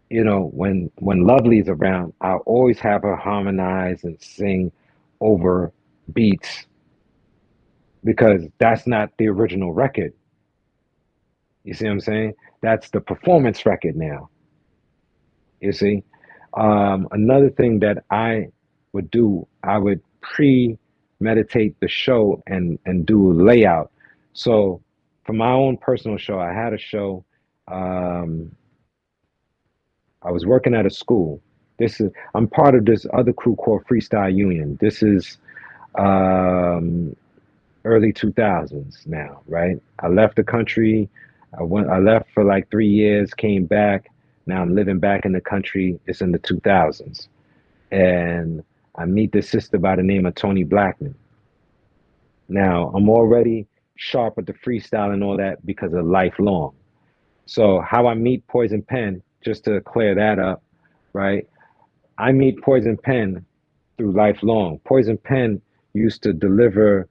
you know, when Lovely's around, I always have her harmonize and sing over beats because that's not the original record. You see what I'm saying? That's the performance record now. You see? Another thing that I would do, I would pre-meditate the show and do layout. So for my own personal show, I had a show. Um, I was working at a school. I'm part of this other crew called Freestyle Union. This is um, early 2000s now, right? I left the country. I left for like 3 years, came back. Now I'm living back in the country. It's in the 2000s. And I meet this sister by the name of Tony Blackman. Now I'm already sharp with the freestyle and all that because of lifelong. So how I meet Poison Pen, just to clear that up, right? I meet Poison Pen through lifelong. Poison Pen used to deliver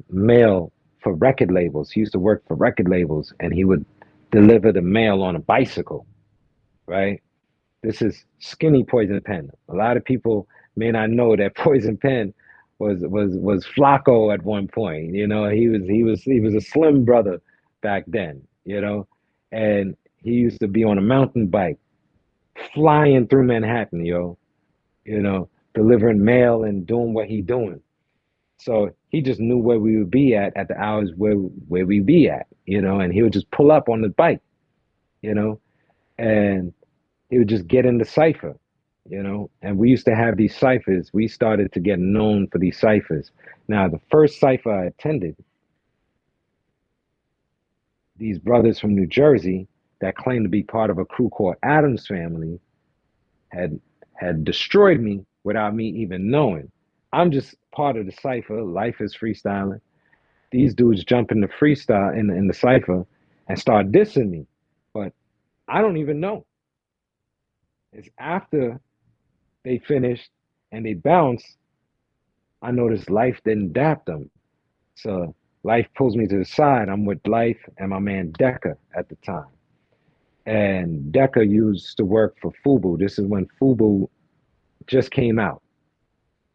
mail for record labels. He used to work for record labels and he would deliver the mail on a bicycle, right? This is skinny Poison Pen. A lot of people may not know that Poison Pen was Flacco at one point. You know, he was a slim brother back then, you know, and he used to be on a mountain bike flying through Manhattan, yo, you know, delivering mail and doing what he doing. So he just knew where we would be at the hours where we be at, you know, and he would just pull up on the bike, you know, and he would just get in the cipher, you know. And we used to have these ciphers. We started to get known for these ciphers. Now, the first cipher I attended, these brothers from New Jersey that claimed to be part of a crew called Adams Family had had destroyed me without me even knowing. I'm just part of the cipher. Life is freestyling. These dudes jump in the freestyle in the cipher and start dissing me, but I don't even know. It's after they finished and they bounced, I noticed Life didn't dap them. So Life pulls me to the side. I'm with Life and my man Decker at the time. And Decker used to work for Fubu. This is when Fubu just came out.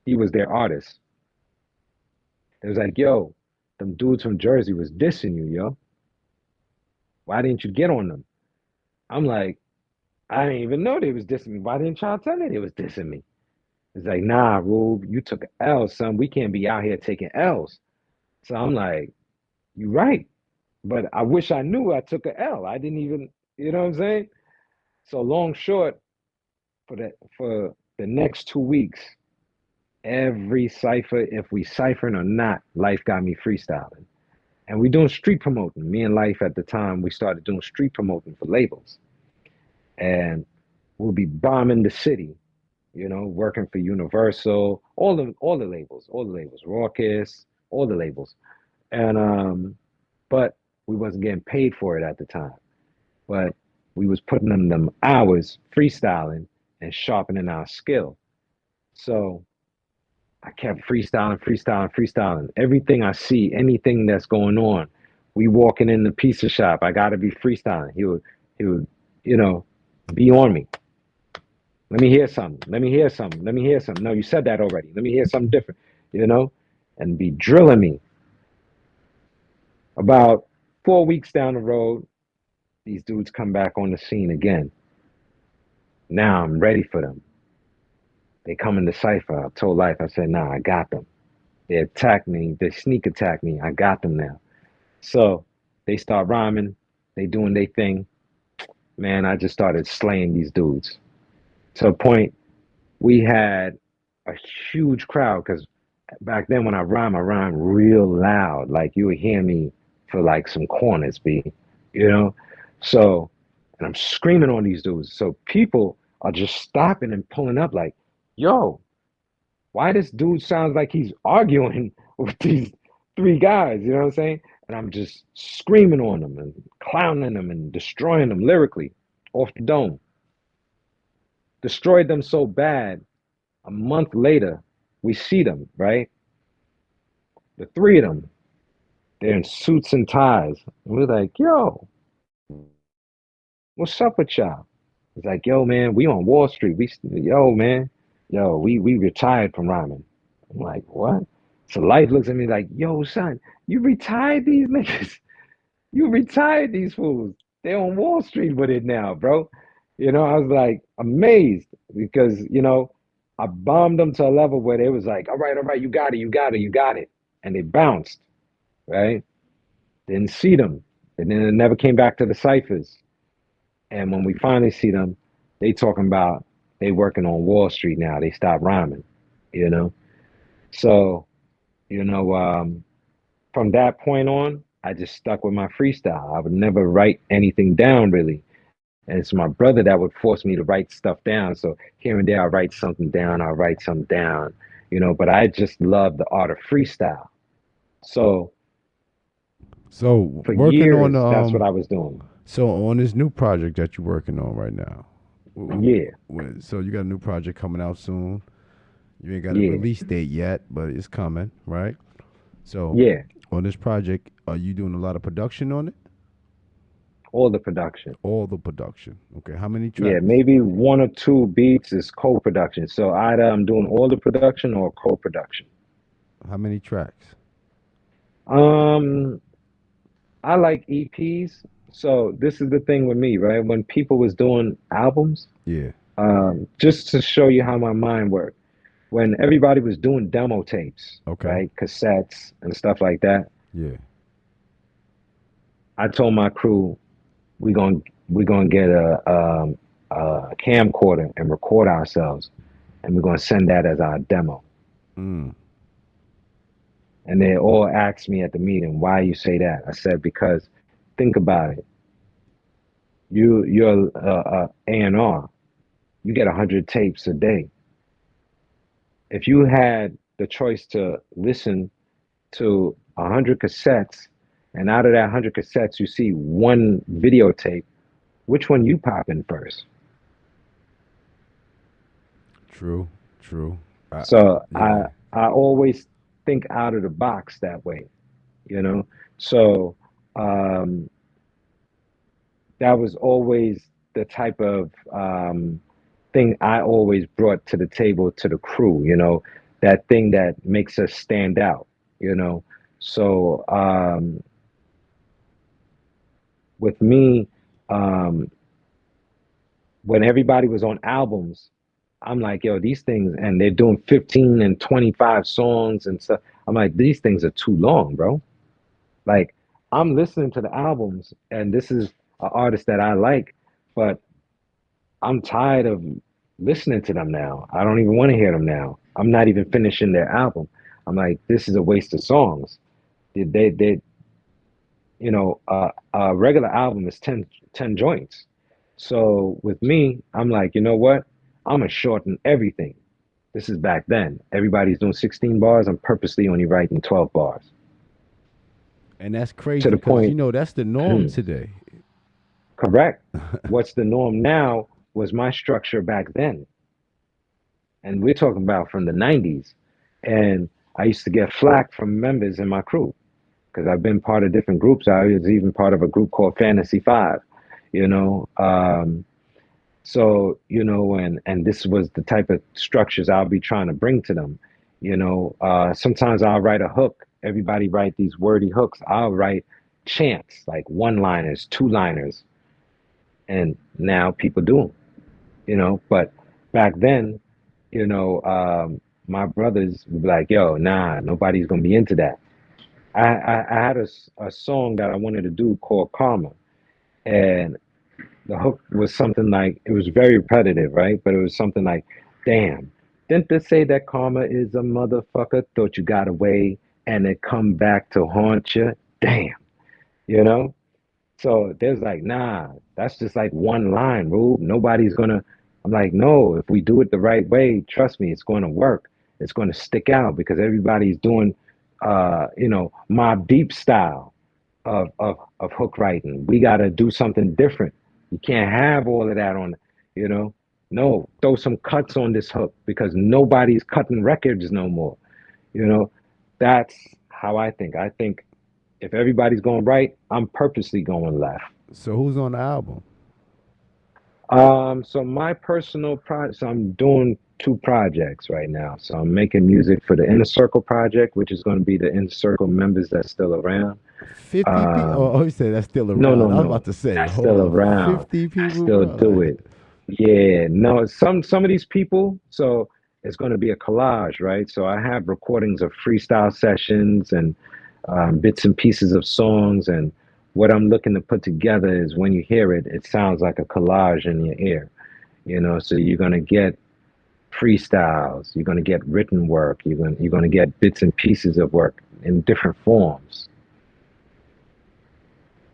He was their artist. It was like, yo, them dudes from Jersey was dissing you, yo. Why didn't you get on them? I'm like, I didn't even know they was dissing me. Why didn't y'all tell me they was dissing me? It's like, nah, Rube, you took an L, son. We can't be out here taking L's. So I'm like, you right. But I wish I knew I took a L. I didn't even, you know what I'm saying? So long short, for the next 2 weeks, every cipher, if we ciphering or not, Life got me freestyling. And we doing street promoting. Me and Life at the time, we started doing street promoting for labels. And we'll be bombing the city, you know, working for Universal, all the labels, Raucus, all the labels. And but we wasn't getting paid for it at the time. But we was putting them hours freestyling and sharpening our skill. So I kept freestyling, freestyling, freestyling. Everything I see, anything that's going on, we walking in the pizza shop, I gotta be freestyling. He would, you know, be on me. Let me hear something. Let me hear something. Let me hear something. No, you said that already. Let me hear something different, you know, and be drilling me. About 4 weeks down the road, these dudes come back on the scene again. Now I'm ready for them. They come in the cipher. I told Life, I said, nah, I got them. They attack me. They sneak attack me. I got them now. So they start rhyming. They doing their thing. Man, I just started slaying these dudes to a point we had a huge crowd because back then when I rhyme real loud. Like you would hear me for like some corners, you know? So, and I'm screaming on these dudes. So people are just stopping and pulling up like, yo, why this dude sounds like he's arguing with these three guys, you know what I'm saying? And I'm just screaming on them and clowning them and destroying them lyrically off the dome. Destroyed them so bad, a month later, we see them, right? The three of them, they're in suits and ties. And we're like, yo, what's up with y'all? It's like, yo, man, we on Wall Street. Yo, man, we retired from rhyming. I'm like, what? So Life looks at me like, yo, son, you retired these niggas. You retired these fools. They're on Wall Street with it now, bro. I was like amazed because, I bombed them to a level where they was like, all right, you got it, you got it, you got it. And they bounced, right? Didn't see them. And then it never came back to the ciphers. And when we finally see them, they talking about they working on Wall Street now. They stopped rhyming, you know? So, you know, um, from that point on, I just stuck with my freestyle. I would never write anything down really. And it's my brother that would force me to write stuff down. So here and there, I'll write something down, I'll write something down, but I just love the art of freestyle. So So for working on years, that's what I was doing. so on this new project that you're working on right now. Yeah, So you got a new project coming out soon. You ain't got a yeah, release date yet, but it's coming, right? So yeah. on this project, are you doing a lot of production on it? All the production. All the production. Okay. How many Yeah, tracks? maybe one or two beats is co-production. So either I'm doing all the production or co-production. How many tracks? Um, I like EPs. So this is the thing with me, right? When people was doing albums, Yeah. just to show you how my mind worked, when everybody was doing demo tapes, Okay. right, cassettes and stuff like that, Yeah. I told my crew we gonna get a camcorder and record ourselves, and we're gonna send that as our demo. Mm. And they all asked me at the meeting, why you say that? I said, because think about it. You're A&R. You get 100 tapes a day. If you had the choice to listen to 100 cassettes, and out of that 100 cassettes, you see one videotape, which one you pop in first? True. True. So I Yeah. I always think out of the box that way, you know. So um, that was always the type of thing I always brought to the table to the crew, that thing that makes us stand out, you know. So with me, um, when everybody was on albums, I'm like, yo, these things, and they're doing 15 and 25 songs and stuff. I'm like, these things are too long, bro. Like, I'm listening to the albums, and this is an artist that I like, but I'm tired of listening to them now. I don't even want to hear them now. I'm not even finishing their album. I'm like, this is a waste of songs. They a regular album is ten joints. So with me, I'm like, you know what? I'm gonna shorten everything. This is back then. Everybody's doing 16 bars. I'm purposely only writing 12 bars. And that's To crazy the because point, that's the norm today. correct. What's the norm now was my structure back then. And we're talking about from the 90s. And I used to get flack from members in my crew because I've been part of different groups. I was even part of a group called Fantasy Five, you know. And this was the type of structures I'll be trying to bring to them. Sometimes I'll write a hook. Everybody write these wordy hooks. I'll write chants, like one-liners, two-liners, and now people do them. But back then my brothers would be like, yo, nah, nobody's gonna be into that. I had a song that I wanted to do called Karma, and the hook was something like, it was very repetitive, right? But it was something like, damn, didn't they say that karma is a motherfucker? Thought you got away and it come back to haunt you? Damn, you know? So there's like, nah, that's just like one line, Rube. Nobody's gonna. I'm like, no, if we do it the right way, trust me, it's gonna work. It's gonna stick out because everybody's doing, Mob Deep style of hook writing. We gotta do something different. You can't have all of that on, you know. No, throw some cuts on this hook because nobody's cutting records no more. You know, that's how I think. I think if everybody's going right, I'm purposely going left. So who's on the album? So my personal project, so I'm doing two projects right now. So I'm making music for the Inner Circle project, which is going to be the Inner Circle members that's still around. 50 people? Um, Oh, you said that's still no, no, around. I was about no, to say, that's hold still up, around. 50 I people, still bro. do Like, it. Yeah, no, some of these people. So it's going to be a collage, right? So I have recordings of freestyle sessions and bits and pieces of songs, and what I'm looking to put together is when you hear it, it sounds like a collage in your ear. So you're going to get freestyles, you're going to get written work, you're going to get bits and pieces of work in different forms.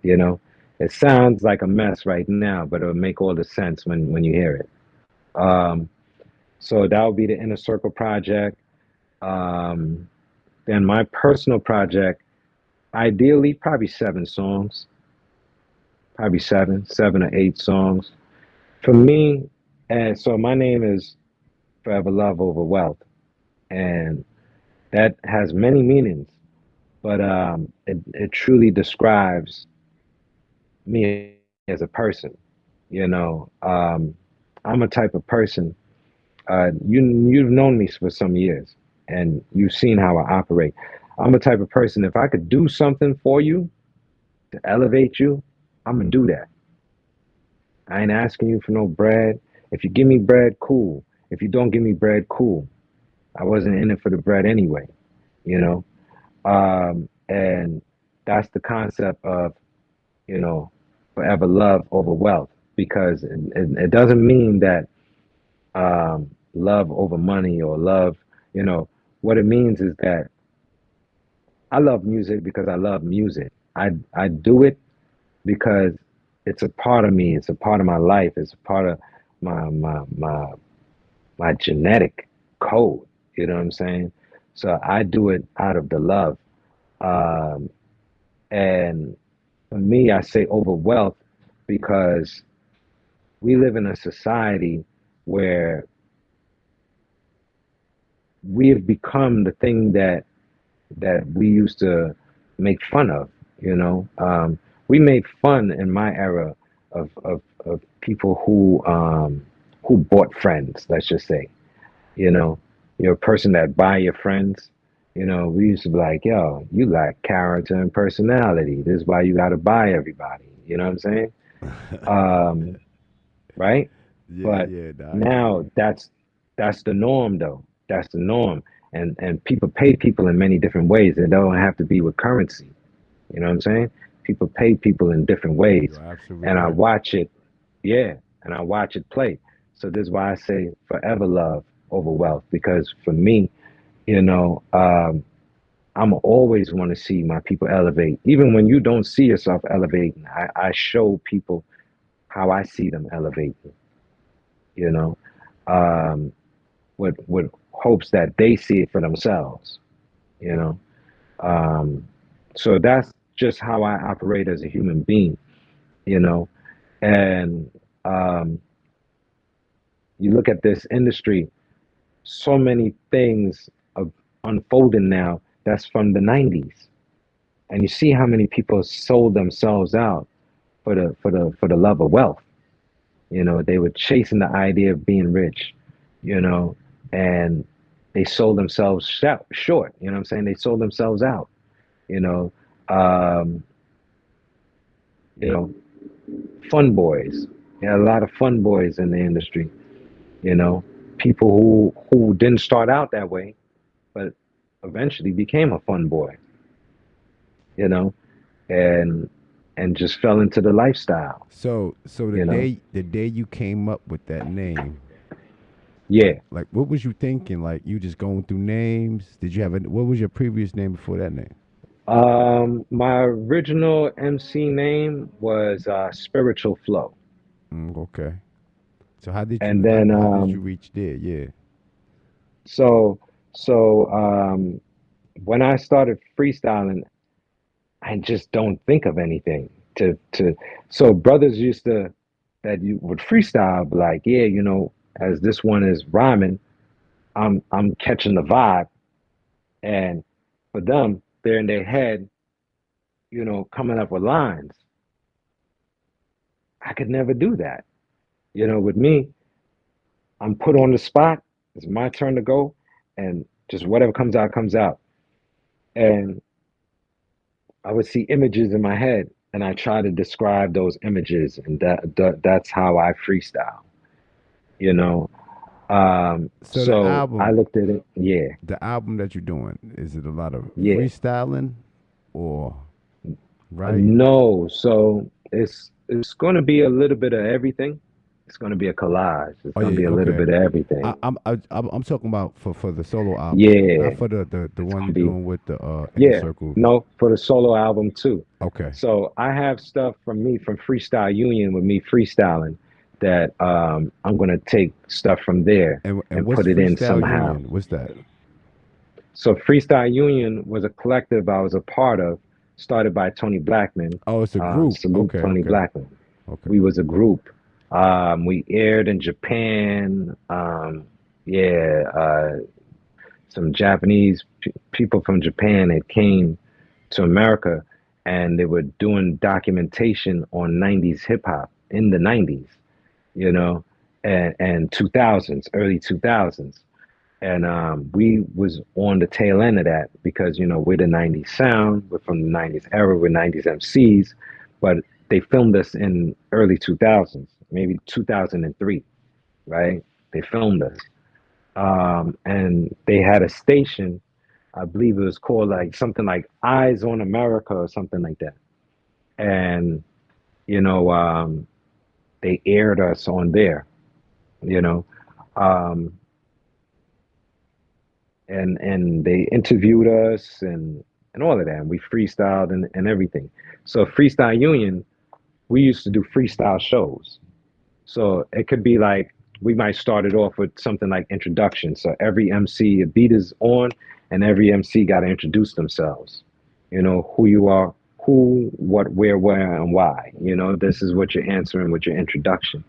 you know it sounds like a mess right now, but it'll make all the sense when you hear it. Um, so that would be the Inner Circle project. Um, then my personal project, ideally probably 7 songs, probably seven or 8 songs for me. And so my name is Forever Love Over Wealth, and that has many meanings, but it truly describes me as a person. I'm a type of person. You've known me for some years, and you've seen how I operate. I'm a type of person. If I could do something for you to elevate you, I'm gonna do that. I ain't asking you for no bread. If you give me bread, cool. If you don't give me bread, cool. I wasn't in it for the bread anyway. You know, and that's the concept of you know, forever love over wealth, because it doesn't mean that love over money or love, you know, what it means is that I love music because I love music. I do it because it's a part of me. It's a part of my life. It's a part of my genetic code. You know what I'm saying? So I do it out of the love. Um, and for me, I say over wealth because we live in a society where we have become the thing that we used to make fun of. We made fun in my era of people who bought friends. Let's just say, you know, you're a person that buy your friends. We used to be like, yo, you lack character and personality. This is why you got to buy everybody. You know what I'm saying? Um, right? yeah, But yeah, nah, I get it. now that's the norm, though. That's the norm, and people pay people in many different ways. It don't have to be with currency. You know what I'm saying? People pay people in different You're ways, absolutely and I right. watch it. Yeah, and I watch it play. So this is why I say forever love over wealth, because for me, you know, I'm always want to see my people elevate. Even when you don't see yourself elevating, I show people how I see them elevating. You know, um, with hopes that they see it for themselves. You know, um, so that's just how I operate as a human being. You know, and um, you look at this industry, so many things are unfolding now that's from the '90s, and you see how many people sold themselves out for the love of wealth. They were chasing the idea of being rich, you know, and they sold themselves short. You know what I'm saying? They sold themselves out. You know, um, you know, fun boys. Yeah, a lot of fun boys in the industry. You know, people who didn't start out that way, but eventually became a fun boy, you know, and just fell into the lifestyle, So you know. the day you came up with that name, Yeah. like what was you thinking? Like you just going through names? Did you have a what was your previous name before that name? My original MC name was Spiritual Flow, Okay. So how did and you then how did you reach there? Yeah. so so when I started freestyling, I just don't think of anything to. So brothers used to that you would freestyle, be like, yeah, as this one is rhyming, I'm catching the vibe, and for them, they're in their head, coming up with lines. I could never do that. With me, I'm put on the spot. It's my turn to go, and just whatever comes out comes out. And I would see images in my head, and I try to describe those images, and that's how I freestyle. You know. So So I looked at it. Yeah, the album that you're doing, is it a lot of yeah. freestyling or writing? No, so it's going to be a little bit of everything. It's going to be a collage. It's Oh going to be yeah, a little okay. bit of everything. I'm talking about for the solo album, not Yeah, for the it's one going to you're be. doing with the Inner Yeah, Circle. no, for the solo album too. Okay. So I have stuff from me from Freestyle Union with me freestyling that I'm gonna take stuff from there And and what's put it in Freestyle somehow. Union? What's that? So Freestyle Union was a collective I was a part of, started by Tony Blackman. Oh, it's a group. Salute Okay, Tony okay, Blackman. okay. We was a group. We aired in Japan. Yeah, some Japanese people from Japan that came to America, and they were doing documentation on 90s hip hop in the 90s, you know, and 2000s, early 2000s. And we was on the tail end of that because, we're the 90s sound, we're from the 90s era, we're 90s MCs, but they filmed us in early 2000s, maybe 2003, right? They filmed us. And they had a station, I believe it was called like something like Eyes on America or something like that. And, you know, um, they aired us on there, you know. Um, and they interviewed us and all of that. And we freestyled and everything. So Freestyle Union, we used to do freestyle shows. So it could be like we might start it off with something like introduction. So every MC, a beat is on, and every MC got to introduce themselves. Who you are, who, what, where, and why. This is what you're answering with your introduction.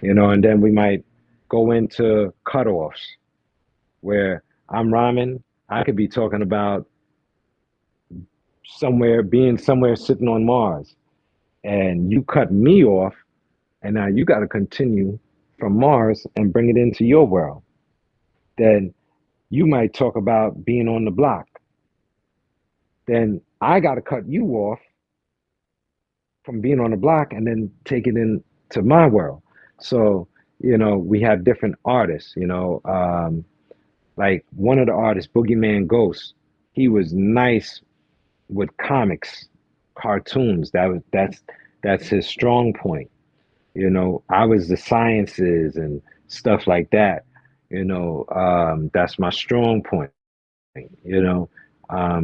And then we might go into cutoffs where I'm rhyming. I could be talking about being somewhere sitting on Mars, and you cut me off, and now you got to continue from Mars and bring it into your world. Then you might talk about being on the block. Then I got to cut you off from being on the block and then take it into my world. So, we have different artists, like one of the artists, Boogeyman Ghost, he was nice with comics, cartoons. That's his strong point. I was the sciences and stuff like that. That's my strong point. You know,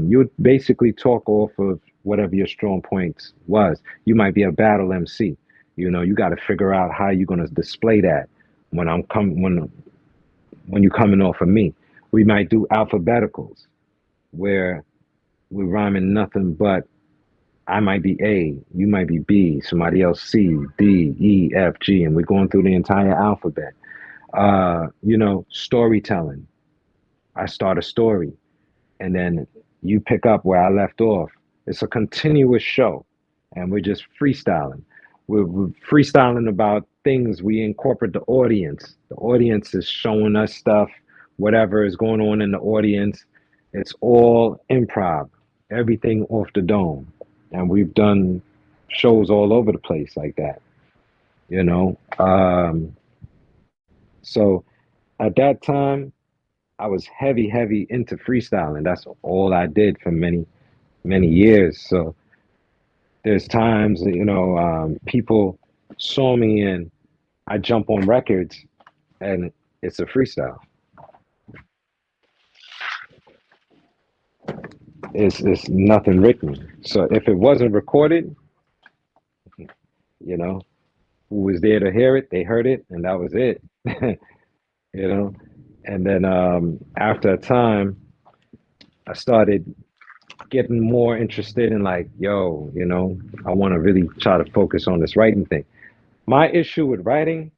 you would basically talk off of whatever your strong points was. You might be a battle MC. You got to figure out how you're going to display that when you're coming off of me. We might do alphabeticals where we're rhyming nothing but I might be A, you might be B, somebody else C, D, E, F, G, and we're going through the entire alphabet. Storytelling. I start a story and then you pick up where I left off. It's a continuous show and we're just freestyling. We're freestyling about things. We incorporate the audience. The audience is showing us stuff, whatever is going on in the audience. It's all improv, everything off the dome. And we've done shows all over the place like that, you know? So at that time, I was heavy into freestyling. That's all I did for many years. So there's times, people saw me and I jump on records and it's a freestyle. It's nothing written. So if it wasn't recorded, you know, who was there to hear it, they heard it, and that was it. you know. And then after a time, I started getting more interested in like, yo, I want to really try to focus on this writing thing. My issue with writing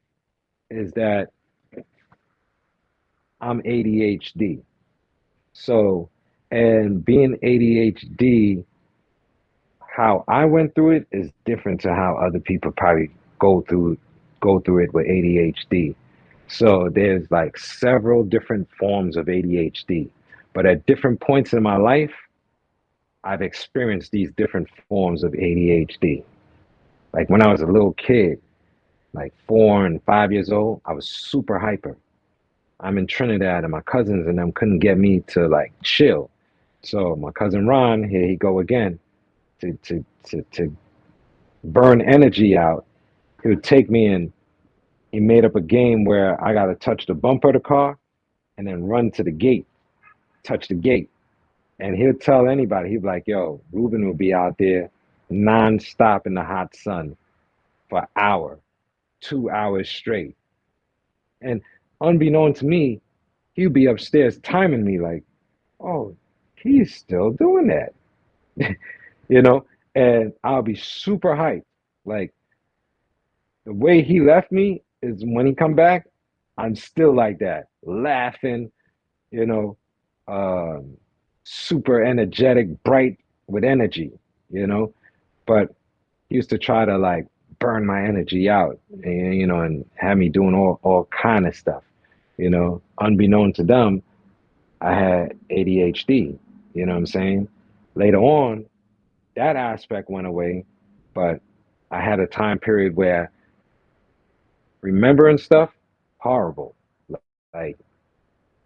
is that I'm ADHD. So, and being ADHD, how I went through it is different to how other people probably go through go through it with ADHD. So there's like several different forms of ADHD, but at different points in my life, I've experienced these different forms of ADHD. Like when I was a little kid, like 4 and 5 years old, I was super hyper. I'm in Trinidad and my cousins and them couldn't get me to like chill. So my cousin Ron, here he go again, to burn energy out. He would take me and he made up a game where I gotta touch the bumper of the car and then run to the gate, touch the gate. And he'll tell anybody, he'd be like, yo, Ruben will be out there nonstop in the hot sun for an hour, 2 hours straight. And unbeknown to me, he'd be upstairs timing me like, oh, he's still doing that, you know? And I'll be super hyped. Like the way he left me is when he come back, I'm still like that, laughing, you know, um, super energetic, bright with energy, you know. But he used to try to like burn my energy out, and and have me doing all kind of stuff, Unbeknown to them, I had ADHD. You know what I'm saying? Later on, that aspect went away, but I had a time period where remembering stuff horrible, like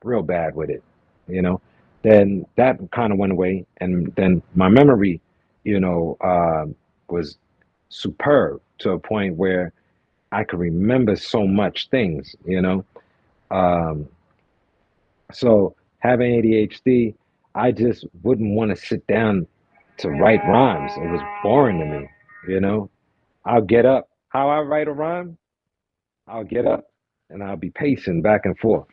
real bad with it, you know. Then that kind of went away, and then my memory, was superb to a point where I could remember so much things, Um, so having ADHD, I just wouldn't want to sit down to write rhymes. It was boring to me, you know. I'll get up. How I write a rhyme, I'll get up and I'll be pacing back and forth.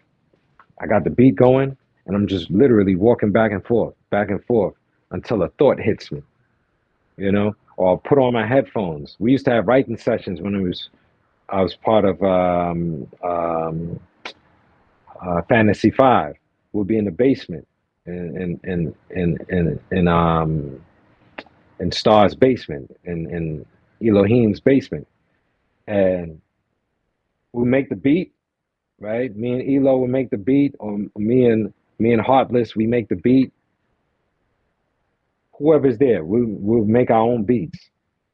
I got the beat going, and I'm just literally walking back and forth until a thought hits me, or I'll put on my headphones. We used to have writing sessions when I was part of Fantasy Five. We'll be in the basement in Star's basement in Elohim's basement, and we make the beat. Right, me and Elo will make the beat, or me and Heartless, we make the beat. Whoever's there, we'll make our own beats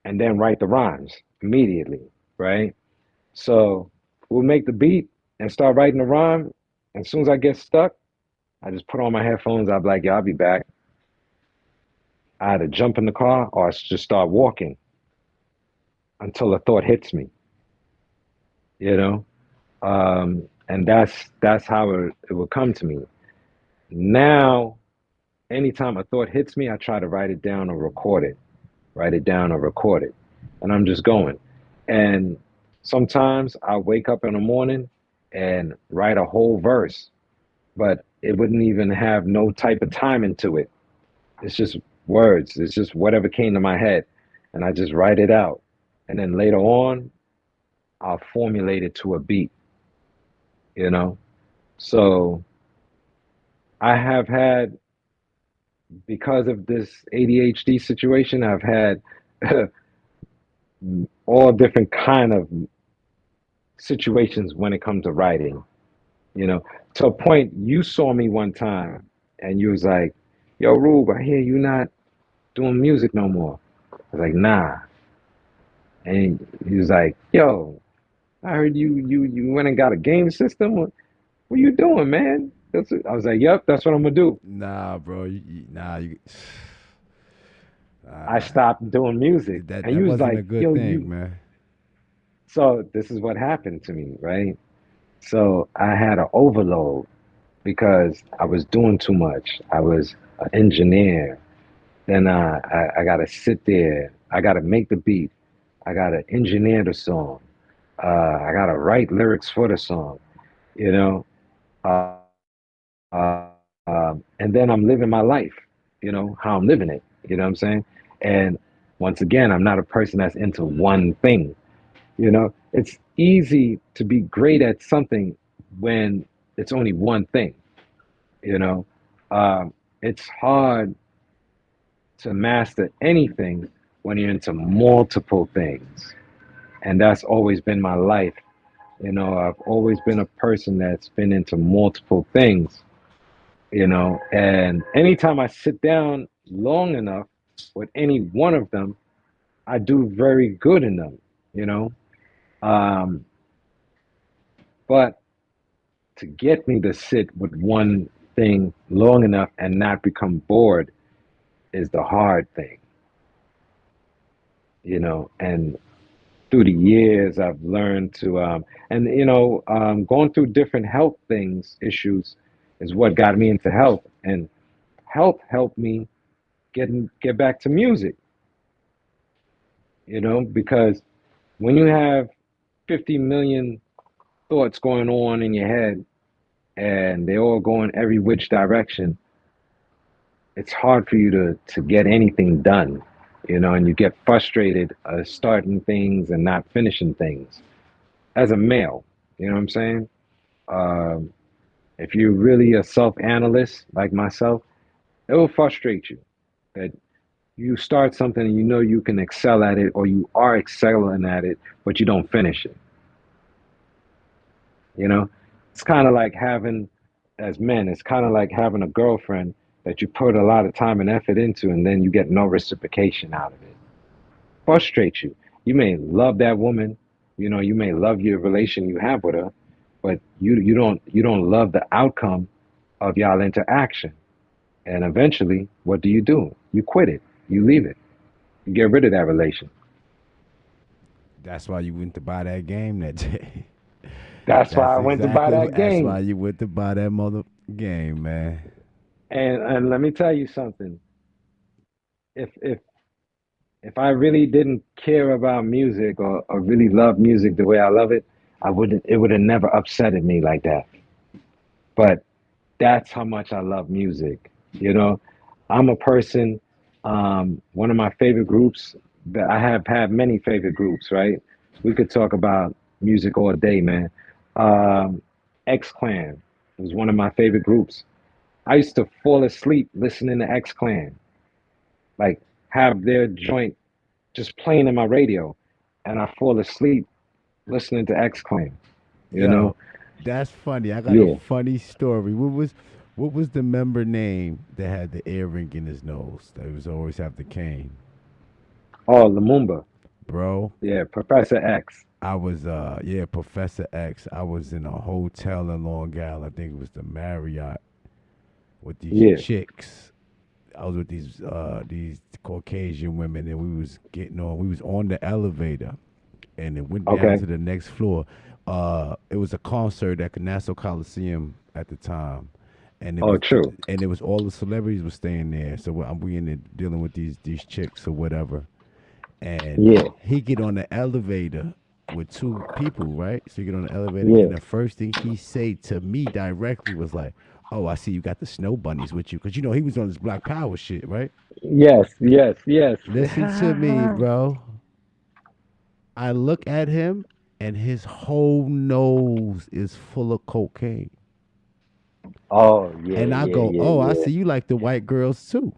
and then write the rhymes immediately, right? So we'll make the beat and start writing the rhyme. As soon as I get stuck, I just put on my headphones. I'll be like, yeah, I'll be back. I either jump in the car or I just start walking until a thought hits me, you know? And that's how it will come to me. Now, anytime a thought hits me, I try to write it down or record it. Write it down or record it. And I'm just going. And sometimes I wake up in the morning and write a whole verse, but it wouldn't even have no type of timing to it. It's just words. It's just whatever came to my head. And I just write it out. And then later on, I'll formulate it to a beat, you know? So I have had, because of this ADHD situation, I've had all different kind of situations when it comes to writing, to a point you saw me one time and you was like, yo, Rube, I hear you not doing music no more. I was like, nah. And he was like, yo, I heard you went and got a game system. What what you doing, man? I was like, yep, that's what I'm gonna do. Nah, bro. Nah, you. I Uh, stopped doing music. that And that you was wasn't like, a good yo, thing, you. man. So this is what happened to me, right? So I had an overload because I was doing too much. I was an engineer. Then I got to sit there. I got to make the beat. I got to engineer the song. I got to write lyrics for the song, you know? Uh, and then I'm living my life, how I'm living it. You know what I'm saying? And once again, I'm not a person that's into one thing. It's easy to be great at something when it's only one thing. You know, it's hard to master anything when you're into multiple things, and that's always been my life. I've always been a person that's been into multiple things. And anytime I sit down long enough with any one of them, I do very good in them. You know, um, but to get me to sit with one thing long enough and not become bored is the hard thing. And through the years I've learned to and going through different health things issues is what got me into health, and health helped me get back to music, because when you have 50 million thoughts going on in your head and they all go in every which direction, it's hard for you to get anything done, and you get frustrated starting things and not finishing things as a male. You know what I'm saying? Um, if you're really a self-analyst like myself, it will frustrate you that you start something and you know you can excel at it, or you are excelling at it, but you don't finish it. You know, it's kind of like having, as men, it's kind of like having a girlfriend that you put a lot of time and effort into, and then you get no reciprocation out of it. Frustrates you. You may love that woman, you may love your relation you have with her, but you don't love the outcome of y'all interaction. And eventually, what do? You quit it. You leave it. You get rid of that relation. That's why you went to buy that game that day. That's why That's I went to buy exactly that that's why game. you went to buy that mother game, man. And let me tell you something. If I really didn't care about music, or really love music the way I love it, I wouldn't it would have never upsetted me like that. But that's how much I love music. You know, I'm a person, one of my favorite groups, that I have had many favorite groups, right? We could talk about music all day, man. Um, X Clan was one of my favorite groups. I used to fall asleep listening to X Clan, like have their joint just playing in my radio, and I fall asleep listening to X Clan. You know, Yo, that's funny. I got a yeah. funny story. What was the member name that had the earring in his nose? That was always have the cane, Oh, Lumumba. bro. Yeah, Professor X. I was yeah, Professor X. I was in a hotel in Long Island. I think it was the Marriott with these Yeah. chicks. I was with these Caucasian women, and we was getting on. We was on the elevator, and it went down Okay. to the next floor. It was a concert at the Nassau Coliseum at the time, and Oh, true. it was all the celebrities were staying there. So we in there dealing with these chicks or whatever, and Yeah. he get on the elevator with two people, right? So you get on the elevator, Yeah. and the first thing he say to me directly was like, "Oh, I see you got the snow bunnies with you," because he was on his Black Power shit, right? Yes. Yes. Yes. Listen to me, bro. I look at him, and his whole nose is full of cocaine, Oh, yeah. and I Yeah. go, Yeah. "Oh, I Yeah. see you like the white girls too."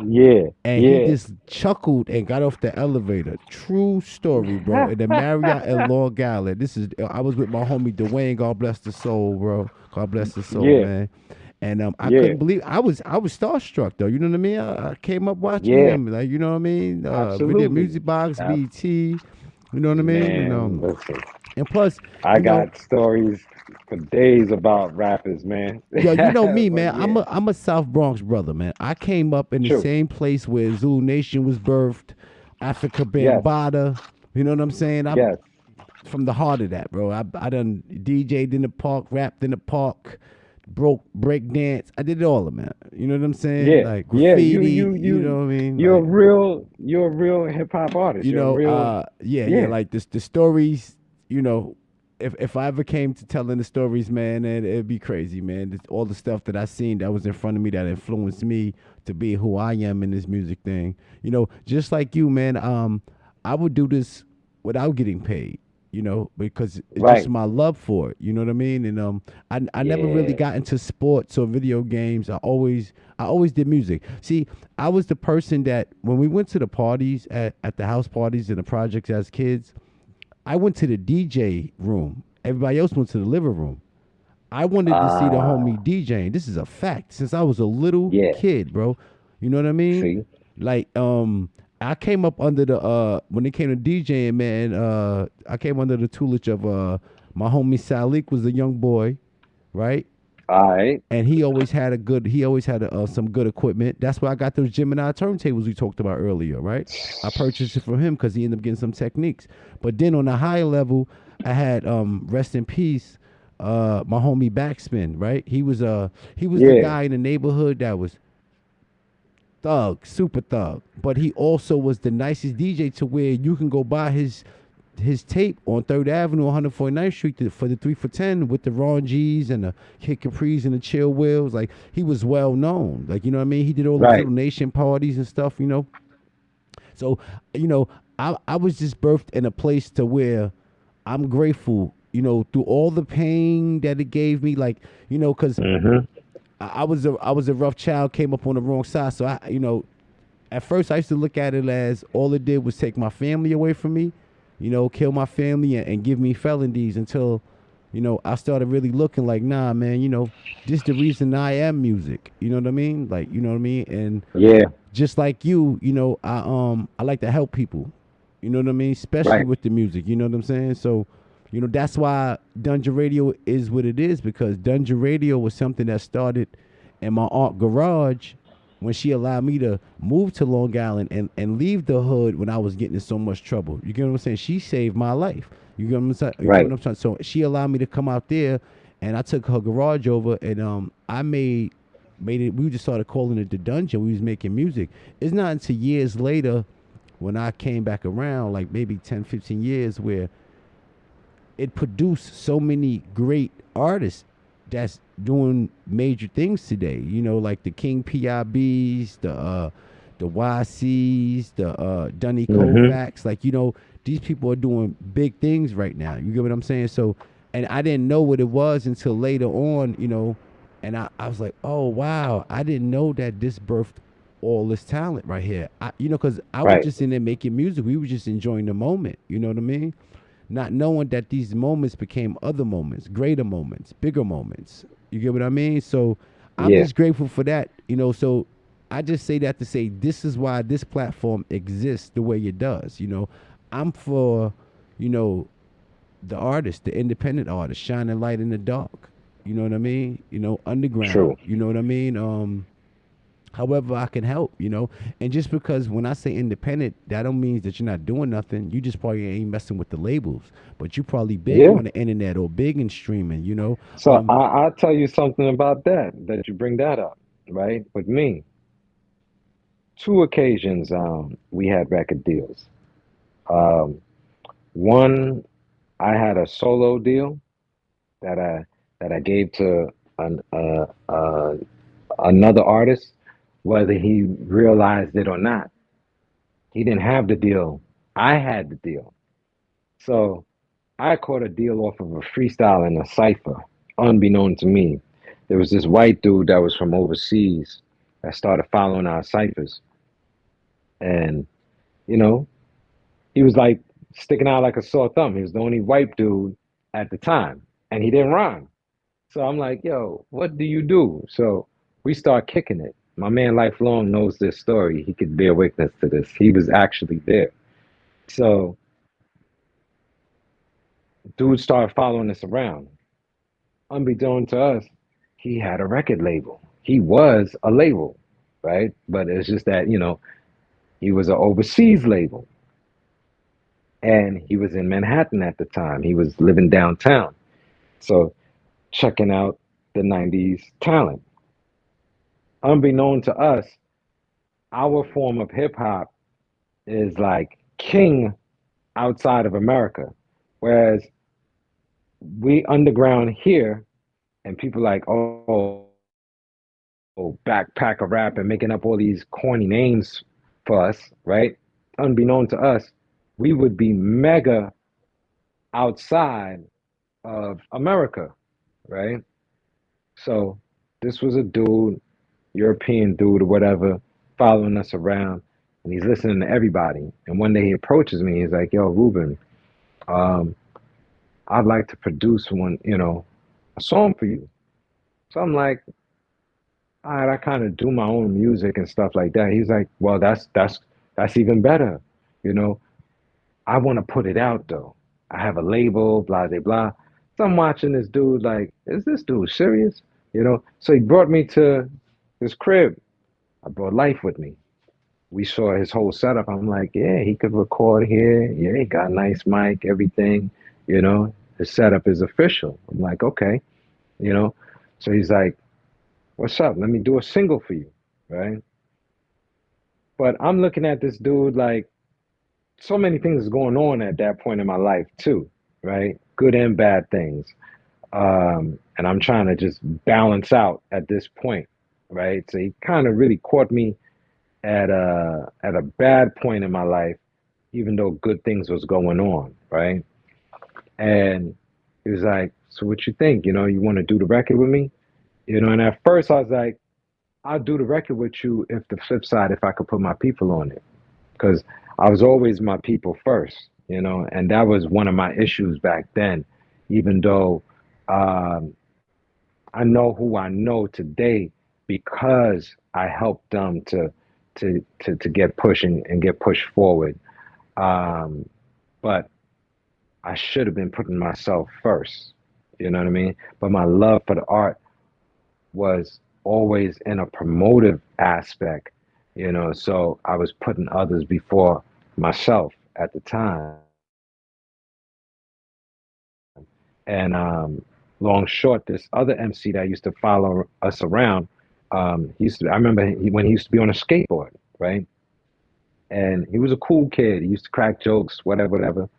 Yeah. And he Yeah. just chuckled and got off the elevator. True story, bro. In the Marriott in Long Island. I was with my homie Dwayne. God bless the soul, bro. God bless the soul, Yeah. man. And I Yeah. couldn't believe I was starstruck though. You know what I mean? I came up watching Yeah. him, like, you know what I mean. Video Absolutely. Music Box, Ab- BT. You know what I mean? And Man, listen. And plus, I you know, got stories for days about rappers, man. yo, you know me, But man. I'm yeah, a South Bronx brother, man. I came up in the true. same place where Zulu Nation was birthed, Africa Yes, Bambaataa. You know what I'm saying? I'm yes, from the heart of that, bro. I done DJ'd in the park, rapped in the park, break dance. I did it all, man. You know what I'm saying? yeah, Like yeah. graffiti. You know what I mean? You're a Like real hip hop artist. You're a real, yeah, yeah, like this the stories, you know, if I ever came to telling the stories, man, it'd be crazy, man. All the stuff that I seen that was in front of me that influenced me to be who I am in this music thing. You know, just like you, man, I would do this without getting paid, you know, because it's just right, my love for it. You know what I mean? And I never really yeah. got into sports or video games. I always did music. See, I was the person that when we went to the parties at the house parties and the projects as kids, I went to the DJ room. Everybody else went to the living room. I wanted to see the homie Ah, DJing. This is a fact. Since I was a little yeah. kid, bro. You know what I mean? See, Like, I came up under the when it came to DJing, man, I came under the tutelage of my homie Salik was a young boy, right? all right, And he always had some good equipment. That's why I got those Gemini turntables we talked about earlier, right? I purchased it from him because he ended up getting some techniques. But then on a higher level, I had rest in peace, my homie Backspin, right? He was the yeah, guy in the neighborhood that was thug, super thug. But he also was the nicest DJ to where you can go buy his tape on Third Avenue, 149th Street for the 3 for $10 with the Ron G's and the Kid Capri's and the Chill Wills. Like he was well known. Like you know what I mean. He did all those right, little nation parties and stuff. You know. So you know, I was just birthed in a place to where I'm grateful. You know, through all the pain that it gave me. Like you know, because mm-hmm, I was a rough child, came up on the wrong side. So I you know at first I used to look at it as all it did was take my family away from me, you know, kill my family and give me felonies until, you know, I started really looking like, nah, man, you know, this the reason I am music. You know what I mean? Like, you know what I mean? And yeah, just like you know, I like to help people. You know what I mean? Especially right, with the music. You know what I'm saying? So, you know, that's why Dungeon Radio is what it is because Dungeon Radio was something that started in my aunt garage when she allowed me to move to Long Island and leave the hood when I was getting in so much trouble. You get what I'm saying? She saved my life. You get what I'm saying? You get what right, I'm saying? So she allowed me to come out there and I took her garage over and I made it we just started calling it the dungeon. We was making music. It's not until years later when I came back around, like maybe 10, 15 years, where it produced so many great artists that's doing major things today. You know, like the King PIBs, the YCs, the Dunny mm-hmm, Kovacs. Like, you know, these people are doing big things right now. You get what I'm saying? So, and I didn't know what it was until later on, you know, and I was like, oh wow, I didn't know that this birthed all this talent right here. You know, because I was right, just in there making music. We were just enjoying the moment. You know what I mean? Not knowing that these moments became other moments, greater moments, bigger moments. You get what I mean? So I'm yeah, just grateful for that. You know, so I just say that to say this is why this platform exists the way it does. You know, I'm for, you know, the artist, the independent artist, shining light in the dark. You know what I mean? You know, true, underground. You know what I mean? However I can help, you know. And just because when I say independent, that don't mean that you're not doing nothing. You just probably ain't messing with the labels, but you probably big yeah. on the internet or big in streaming, you know. So I'll tell you something about that you bring that up, right? With me, two occasions we had record deals. Um, one, I had a solo deal that I gave to another artist, whether he realized it or not. He didn't have the deal. I had the deal. So I caught a deal off of a freestyle in a cipher, unbeknown to me. There was this white dude that was from overseas that started following our ciphers. And, you know, he was like sticking out like a sore thumb. He was the only white dude at the time. And he didn't rhyme. So I'm like, yo, what do you do? So we start kicking it. My man Lifelong knows this story. He could bear witness to this. He was actually there. So Dude started following us around. Unbeknown to us, he had a record label. He was a label, right? But it's just that, he was an overseas label. And he was in Manhattan at the time. He was living downtown. So checking out the 90s talent. Unbeknown to us, our form of hip hop is like king outside of America. Whereas we underground here and people like, backpack a rap and making up all these corny names for us, right? Unbeknown to us, we would be mega outside of America, right? So this was a dude, European dude or whatever, following us around, and he's listening to everybody. And one day he approaches me, he's like, "Yo, Ruben, um, I'd like to produce a song for you." So I'm like, all right, I kind of do my own music and stuff like that. He's like, "Well, that's even better, you know. I want to put it out though. I have a label, blah blah blah." So I'm watching this dude like, is this dude serious? So he brought me to his crib. I brought Life with me. We saw his whole setup. I'm like, yeah, he could record here. Yeah, he got a nice mic, everything. His setup is official. I'm like, okay, you know. So he's like, what's up? Let me do a single for you, right? But I'm looking at this dude like so many things going on at that point in my life too, right? Good and bad things. And I'm trying to just balance out at this point, right? So he kind of really caught me at a bad point in my life, even though good things was going on, right? And he was like, "So what you think? You want to do the record with me?" And at first I was like, "I'll do the record with you if the flip side, if I could put my people on it," because I was always my people first, and that was one of my issues back then, even though um, I know who I know today because I helped them to get pushing and get pushed forward. Um, but I should have been putting myself first. You know what I mean? But my love for the art was always in a promotive aspect, so I was putting others before myself at the time. And long short, this other MC that used to follow us around, I remember when he used to be on a skateboard, right? And he was a cool kid. He used to crack jokes, whatever, whatever.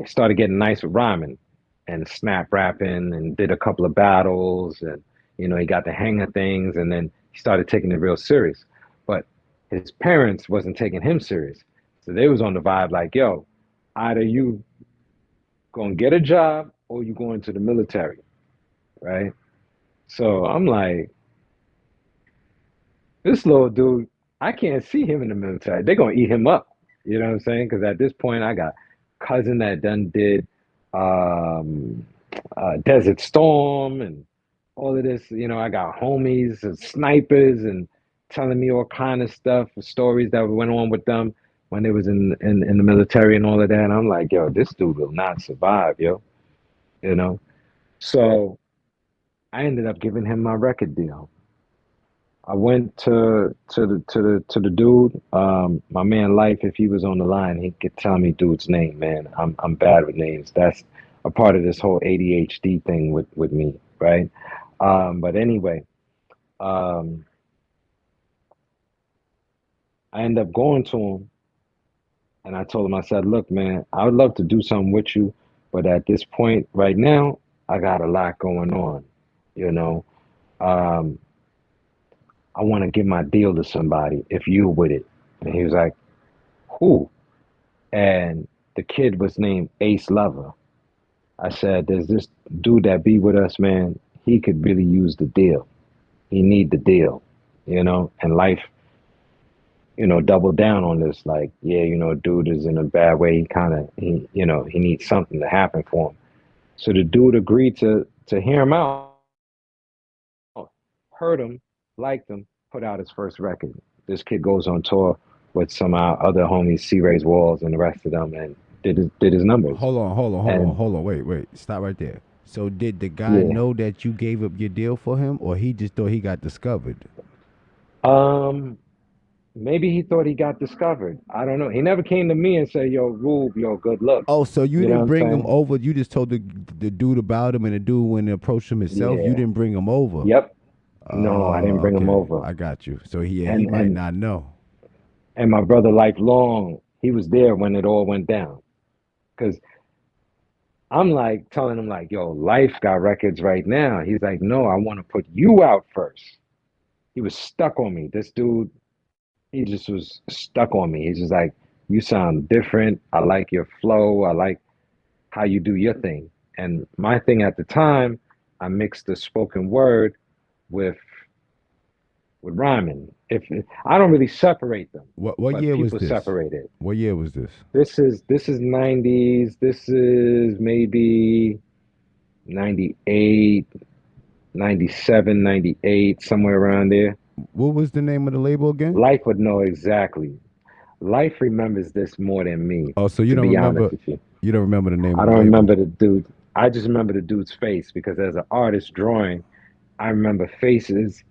He started getting nice with rhyming and snap rapping and did a couple of battles and he got the hang of things and then he started taking it real serious. But his parents wasn't taking him serious. So they was on the vibe like, yo, either you gonna get a job or you going to the military, right? So I'm like, this little dude, I can't see him in the military. They're gonna eat him up. You know what I'm saying? Because at this point, I got cousin that done did um, Desert Storm and all of this. I got homies and snipers and telling me all kind of stuff, stories that went on with them when they was in the military and all of that. And I'm like, yo, this dude will not survive, yo. You know. So I ended up giving him my record deal. I went to the dude, my man Life. If he was on the line, he could tell me dude's name. Man, I'm bad with names. That's a part of this whole ADHD thing with me, right? But anyway, um, I ended up going to him and I told him, I said, "Look, man, I would love to do something with you, but at this point, right now, I got a lot going on. You know, um, I want to give my deal to somebody if you with it." And he was like, "Who?" And the kid was named Ace Lover. I said, "There's this dude that be with us, man. He could really use the deal. He need the deal, And Life, doubled down on this. Like, yeah, dude is in a bad way. He needs something to happen for him. So the dude agreed to hear him out, heard him, liked him, put out his first record. This kid goes on tour with some other homies, C. Ray's Walls, and the rest of them, and did his numbers. And Hold on. Wait. Stop right there. So did the guy yeah. know that you gave up your deal for him, or he just thought he got discovered? Um, maybe he thought he got discovered. I don't know. He never came to me and said, "Yo, Rube, yo, good looks." Oh, so you You know what didn't I'm bring him saying? over. You just told the dude about him, and the dude went and approached him himself. You Yeah. didn't bring him over. Yep. No, I didn't Oh, bring him okay. over. I got you. So he And might and not know. and my brother, lifelong, he was there when it all went down. Cause I'm like telling him like, "Yo, Life got records right now." He's like, "No, I want to put you out first." He was stuck on me. This dude, he just was stuck on me. He's just like, "You sound different. I like your flow. I like how you do your thing." And my thing at the time, I mixed the spoken word with rhyming. If I don't really separate them, What but year was people this? separate it. What year was this? This is 90s. This is maybe 98, 97, 98, somewhere around there. What was the name of the label again? Life would know exactly. Life remembers this more than me, Oh, so you to don't be remember? honest with you. You don't remember the name I of the don't label? remember the dude. I just remember the dude's face because as an artist drawing, I remember faces.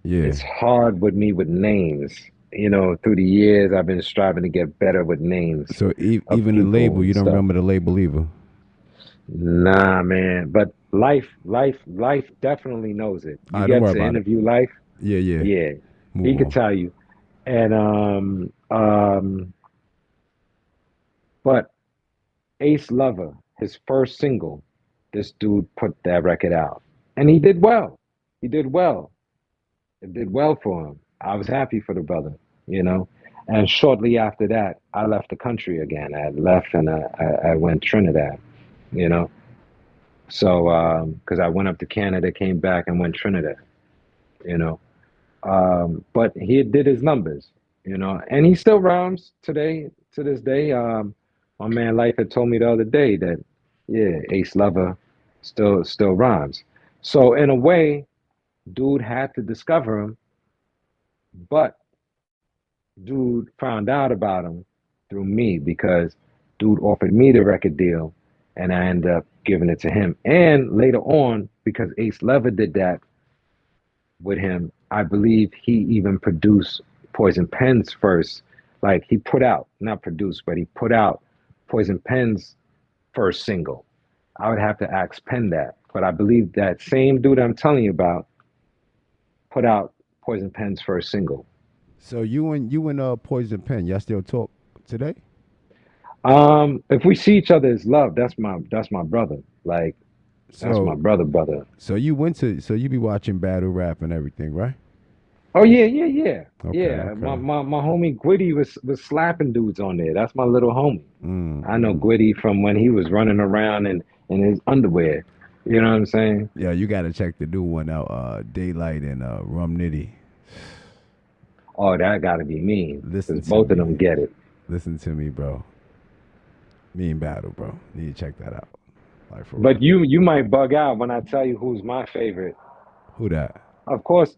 Yeah. It's hard with me with names. Through the years, I've been striving to get better with names So of even the people label, you and don't stuff. remember the label either. Nah, man. But life definitely knows it. All You right, don't get worry to about it. interview Life, Yeah, yeah. yeah, Move he could on. tell you. And but Ace Lover, his first single, this dude put that record out, and he did well. He did well. It did well for him. I was happy for the brother, you know. And shortly after that, I left the country again. I left and I went Trinidad, you know. So, because I went up to Canada, came back, and went Trinidad, you know. But he did his numbers, and he still rhymes today, to this day. My man Life had told me the other day that, yeah, Ace Lover still rhymes. So in a way, dude had to discover him, but dude found out about him through me because dude offered me the record deal, and I ended up giving it to him. And later on, because Ace Lover did that with him. I believe he even produced Poison Pen's first. Like he put out, not produced, but he put out Poison Pen's first single. I would have to ask Penn that, but I believe that same dude I'm telling you about put out Poison Pen's first single. So you and Poison Pen, y'all still talk today? If we see each other as love, that's my brother. Like that's my So brother. so you be watching battle rap and everything, right? Oh yeah, yeah, yeah, Okay, yeah. My okay. my my homie Gwitty was slapping dudes on there. That's my little homie. Mm, I know mm. Gwitty from when he was running around in his underwear. You know what I'm saying? Yeah, you gotta check the new one out. Daylight and Rum Nitty. Oh, that got to be mean Listen because to both of me. them get it. Listen to me, bro. Me and Battle, bro. Need to check that out. Like for real. But you might bug out when I tell you who's my favorite. Who that? Of course,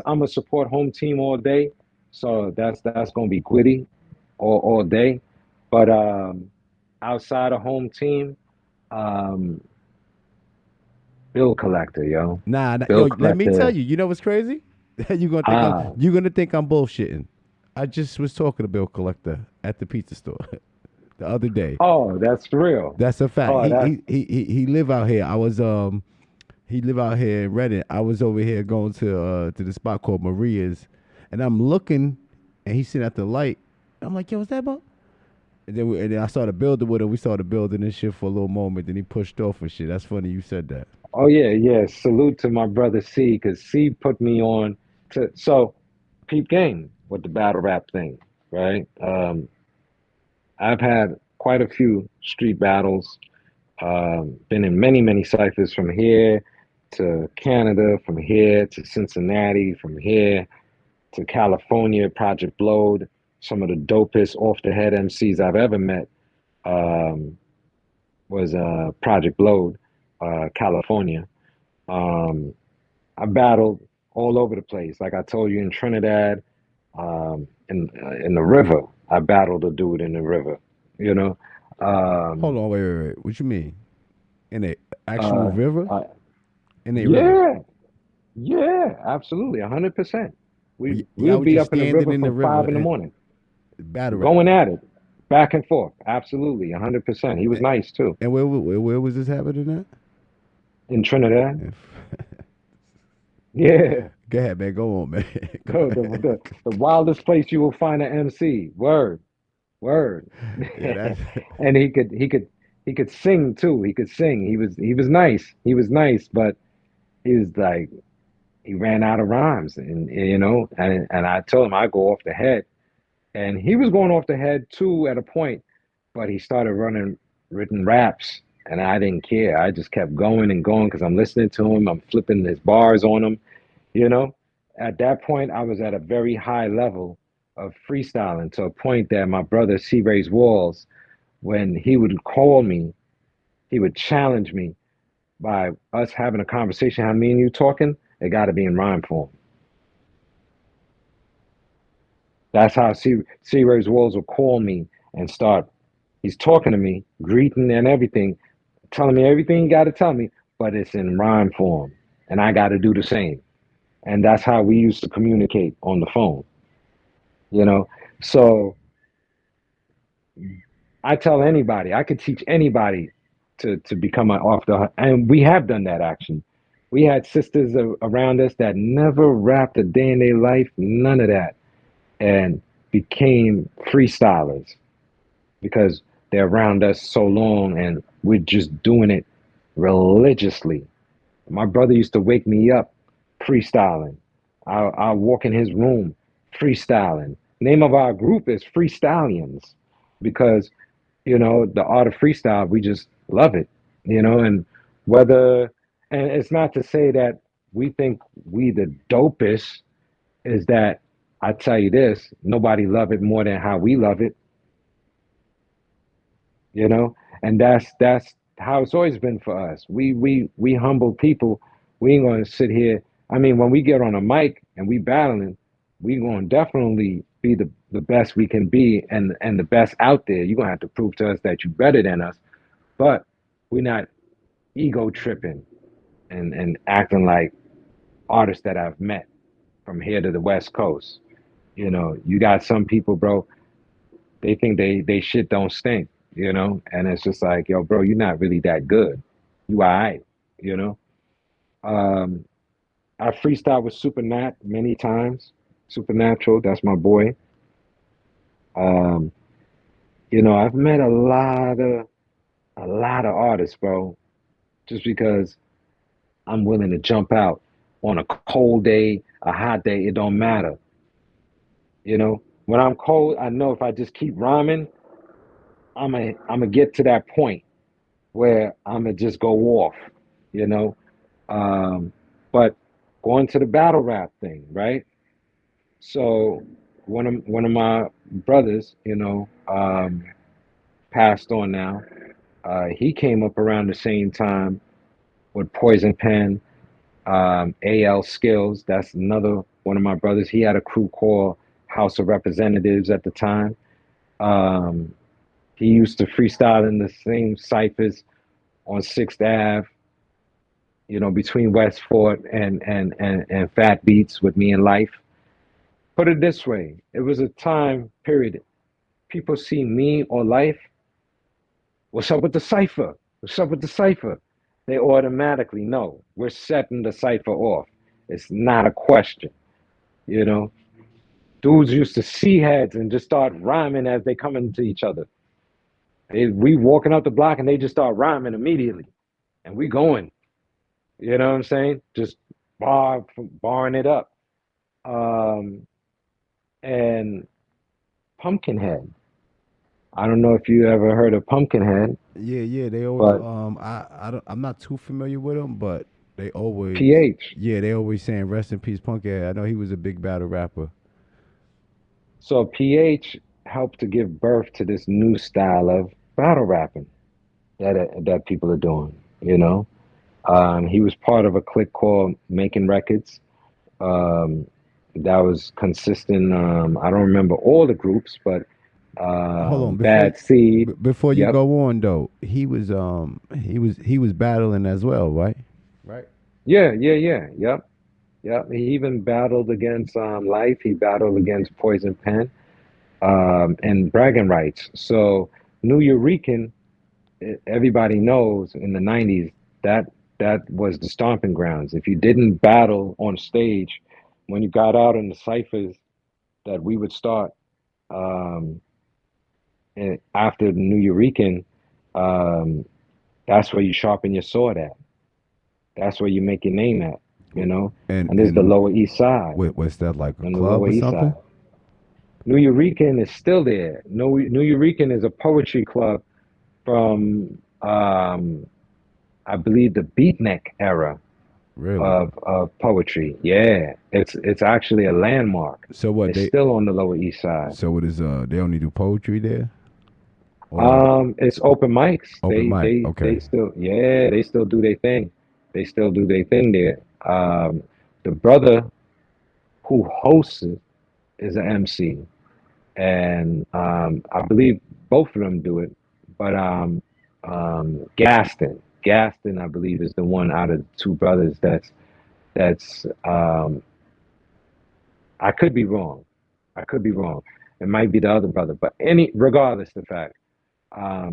I'm a support home team all day, so that's gonna be Gwitty all day. But outside of home team, um, bill collector, yo, Yo, bill let me tell collector. you. You know what's crazy? Ah, you're gonna think I'm bullshitting. I just was talking to Bill Collector at the pizza store the other day. oh, that's real. That's a fact. Oh, that's He live out here. He live out here in Reddit. I was over here going to the spot called Maria's, and I'm looking, and he's sitting at the light. I'm like, yo, is that about? And then I started building with him. We started building this shit for a little moment. Then he pushed off and shit. That's funny you said that. Oh yeah, yeah. Salute to my brother C, because C put me on to peep game with the battle rap thing, right? I've had quite a few street battles. Been in many ciphers from here to Canada, from here to Cincinnati, from here to California. Project Blowed, some of the dopest off the head MCs I've ever met. Um, was Project Blowed, California. Um, I battled all over the place. Like I told you in Trinidad, in the river, I battled a dude in the river. You know, Hold Um, on, wait. What you mean? In a actual uh, river? uh, In a river? yeah, yeah, absolutely, 100%. We Y'all would was be just up in the standing river in the from river 5 in the and morning, battle going rapping. at it, back and forth. Absolutely, 100%. He was And, nice too. and where was this happening at? In Trinidad, If- yeah, Go ahead, man. Go on, man. Go bro, ahead. the wildest place you will find an MC. Word, word. Yeah, that's And he could sing too. He could sing. He was nice. He was nice, but he was like he ran out of rhymes, and and I told him I go off the head, and he was going off the head too at a point, but he started running written raps, and I didn't care. I just kept going and going because I'm listening to him. I'm flipping his bars on him. You know, at that point, I was at a very high level of freestyling to a point that my brother C. Ray's Walls, when he would call me, he would challenge me by us having a conversation. How me and you talking? It got to be in rhyme form. That's how C. Ray's Walls will call me and start. He's talking to me, greeting and everything, telling me everything he got to tell me, but it's in rhyme form, and I got to do the same. And that's how we used to communicate on the phone. You know, so I tell anybody, I could teach anybody to become an author, and we have done that actually. We had sisters around us that never rapped a day in their life, none of that, and became freestylers because they're around us so long and we're just doing it religiously. My brother used to wake me up freestyling. I'll walk in his room freestyling. Name of our group is Freestylians because the art of freestyle, we just love it, and whether, and it's not to say that we think we the dopest, is that I tell you this, nobody love it more than how we love it, you know, and that's how it's always been for us. We humble people. We ain't gonna sit here. I mean, when we get on a mic and we battling, we gonna definitely be the best we can be and the best out there. You're gonna have to prove to us that you're better than us, but we're not ego tripping and acting like artists that I've met from here to the West Coast. You got some people, bro, they think they shit don't stink, and it's just like, yo, bro, you're not really that good. You all right, you know? Um, I freestyle with Supernat many times. Supernatural, that's my boy. Um, I've met a lot of artists, bro, just because I'm willing to jump out on a cold day, a hot day, it don't matter. When I'm cold, I know if I just keep rhyming, I'm gonna get to that point where I'm gonna just go off, you know. Um, but going to the battle rap thing, right? So one of my brothers, passed on now. He came up around the same time with Poison Pen, AL Skills. That's another one of my brothers. He had a crew called House of Representatives at the time. Um, he used to freestyle in the same ciphers on Sixth Ave, between West Fort and Fat Beats with me in life. Put it this way, it was a time period. People see me or life, what's up with the cipher? What's up with the cipher? They automatically know we're setting the cipher off. It's not a question, you know. Dudes used to see heads and just start rhyming as they come into each other. We walking up the block and they just start rhyming immediately, and we going. You know what I'm saying? Just barring it up. Um, and Pumpkinhead. I don't know if you ever heard of Pumpkinhead, Yeah. They always but I'm not too familiar with them, but they always PH. yeah they always saying rest in peace, Punkhead. I know he was a big battle rapper. So PH helped to give birth to this new style of battle rapping that people are doing. He was part of a clique called Making Records. Um, that was consistent. I don't remember all the groups, but Hold on, Bad Seed. before you Yep. go on though, he was battling as well, right? Right. Yeah, yeah, yeah. Yep. Yep. He even battled against Life. He battled against Poison Pen and bragging rights. So New Eurekan, everybody knows in the 90s that that was the stomping grounds. If you didn't battle on stage, when you got out in the ciphers that we would start um, after the New Eurekan, um, that's where you sharpen your sword at. That's where you make your name at, you know. And this is the And Lower East Side. what's that, like a On the club Lower or East something? Side, New Eurekan is still there. New Eurekan is a poetry club from I believe the Beatnik era Really? of poetry. Yeah, it's actually a landmark. So what It's they? still on the Lower East Side. So what is they only do poetry there, or It's open mics. open mic? They Okay. still, yeah, they still do their thing. They still do their thing there. The brother who hosts it is an MC, and I believe both of them do it. But Gaston, I believe, is the one out of the two brothers that's I could be wrong. I could be wrong. It might be the other brother, but regardless the fact,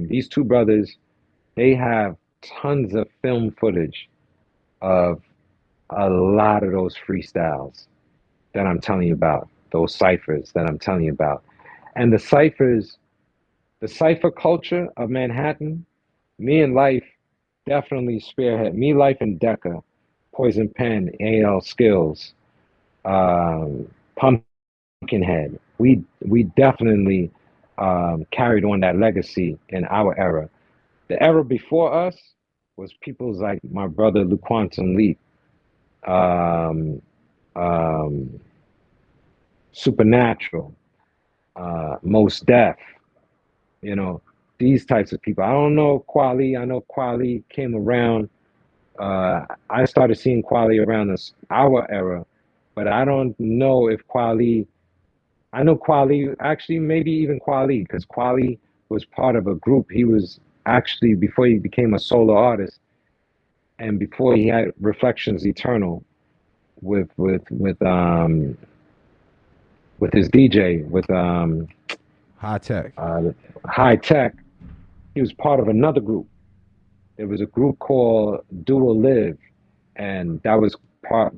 these two brothers, they have tons of film footage of a lot of those freestyles that I'm telling you about, those ciphers that I'm telling you about. And the ciphers, the cipher culture of Manhattan, me and Life definitely spearhead. Me, Life, and Decca, Poison Pen, AL Skills, um, Pumpkinhead. We definitely carried on that legacy in our era. The era before us was people's like my brother Luquantum Leap, um, um, Supernatural, Most Def, you know, these types of people. I don't know Quali. I know Quali came around. I started seeing Quali around our era, but I don't know if Quali. I know Quali, actually, maybe even Quali, because Quali was part of a group. He was actually, before he became a solo artist, and before he had Reflections Eternal with his DJ High tech. uh, High Tech, he was part of another group. There was a group called Dual Live, and that was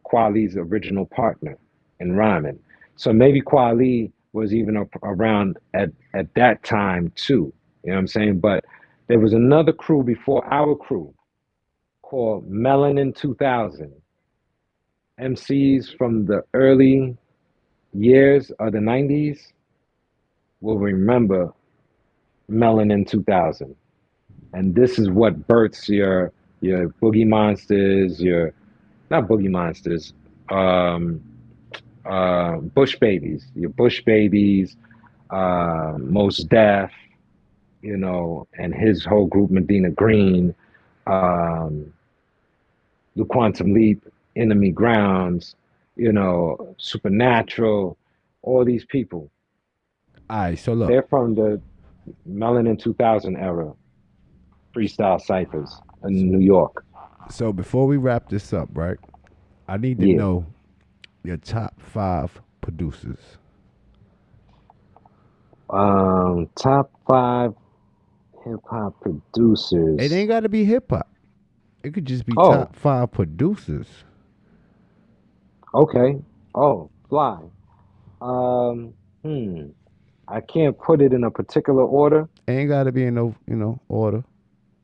Quali's original partner in rhyming. So maybe Quali was even around at that time too. You know what I'm saying? But there was another crew before our crew called Melanin 2000. MCs from the early years of the 90s will remember Melanin 2000. And this is what births your Boogie Monsters, your not Boogie Monsters, um, Bush Babies, your Bush Babies, Most Def, you know, and his whole group, Medina Green, um, The Quantum Leap, Enemy Grounds, you know, Supernatural, all these people. All right. So look. They're from the Melanin 2000 era freestyle ciphers in New York. So before we wrap this up, right? I need to Yeah. know your top five producers. Top five hip hop It producers. ain't got to be hip hop. It could just be Oh, top five producers. okay. Oh, fly. Um, hmm. I can't put it in a particular order. Ain't got to be in no, order.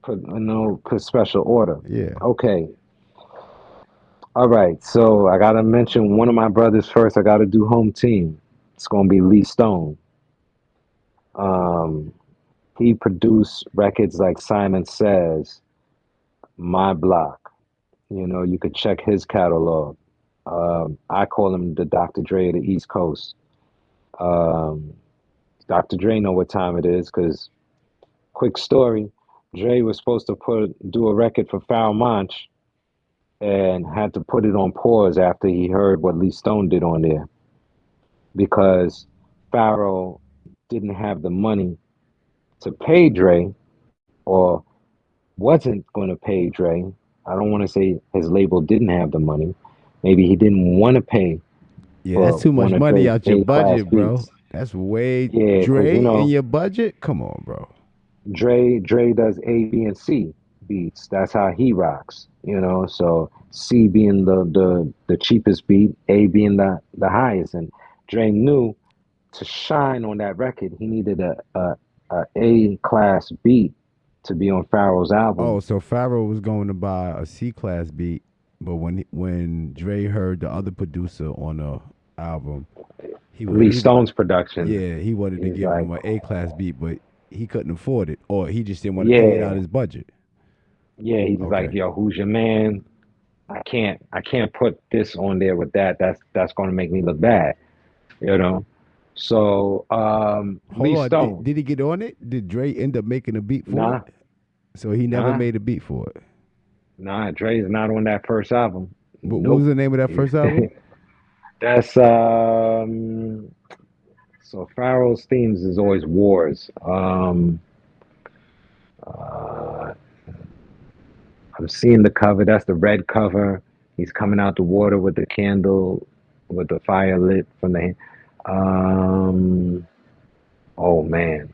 Put no put special order. Yeah. Okay. All right. So I gotta mention one of my brothers first. I gotta do home team. It's gonna be Lee Stone. Um, he produced records like Simon Says, My Block. You know, you could check his catalog. I call him the Dr. Dre of the East Coast. Um, Dr. Dre know what time it is because quick story, Dre was supposed to do a record for Foul Monch and had to put it on pause after he heard what Lee Stone did on there because Pharaoh didn't have the money to pay Dre, or wasn't going to pay Dre. I don't want to say his label didn't have the money. Maybe he didn't want to pay Yeah, that's for too one much of money Dre's out your A class budget, bro. beats. That's way Yeah, because Dre in your budget. Come on, bro. Dre does A, B, and C beats. That's how he rocks. So C being the cheapest beat, A being the highest, and Dre knew to shine on that record, he needed a class beat to be on Pharaoh's Oh, album. so Pharaoh was going to buy a C class beat, but when Dre heard the other producer on the album, Lee he Stone's production. yeah, he wanted to He's give like, him an A class beat, but he couldn't afford it, or he just didn't want to pay it out yeah, his budget. yeah. He was like, Okay. yo, who's your man? I can't put this on there with that. That's going to make me look bad, you know. So Hold Lee on, Stone, did he get on it? Did Dre end up making a beat for nah, it? So he never nah, made a beat for it. nah. Dre's not on that first album. What was Nope. the name of that first album? That's so Pharaoh's themes is always wars. Uh, I'm seeing the cover. That's the red cover. He's coming out the water with the candle, with the fire lit from the. Um. Oh man.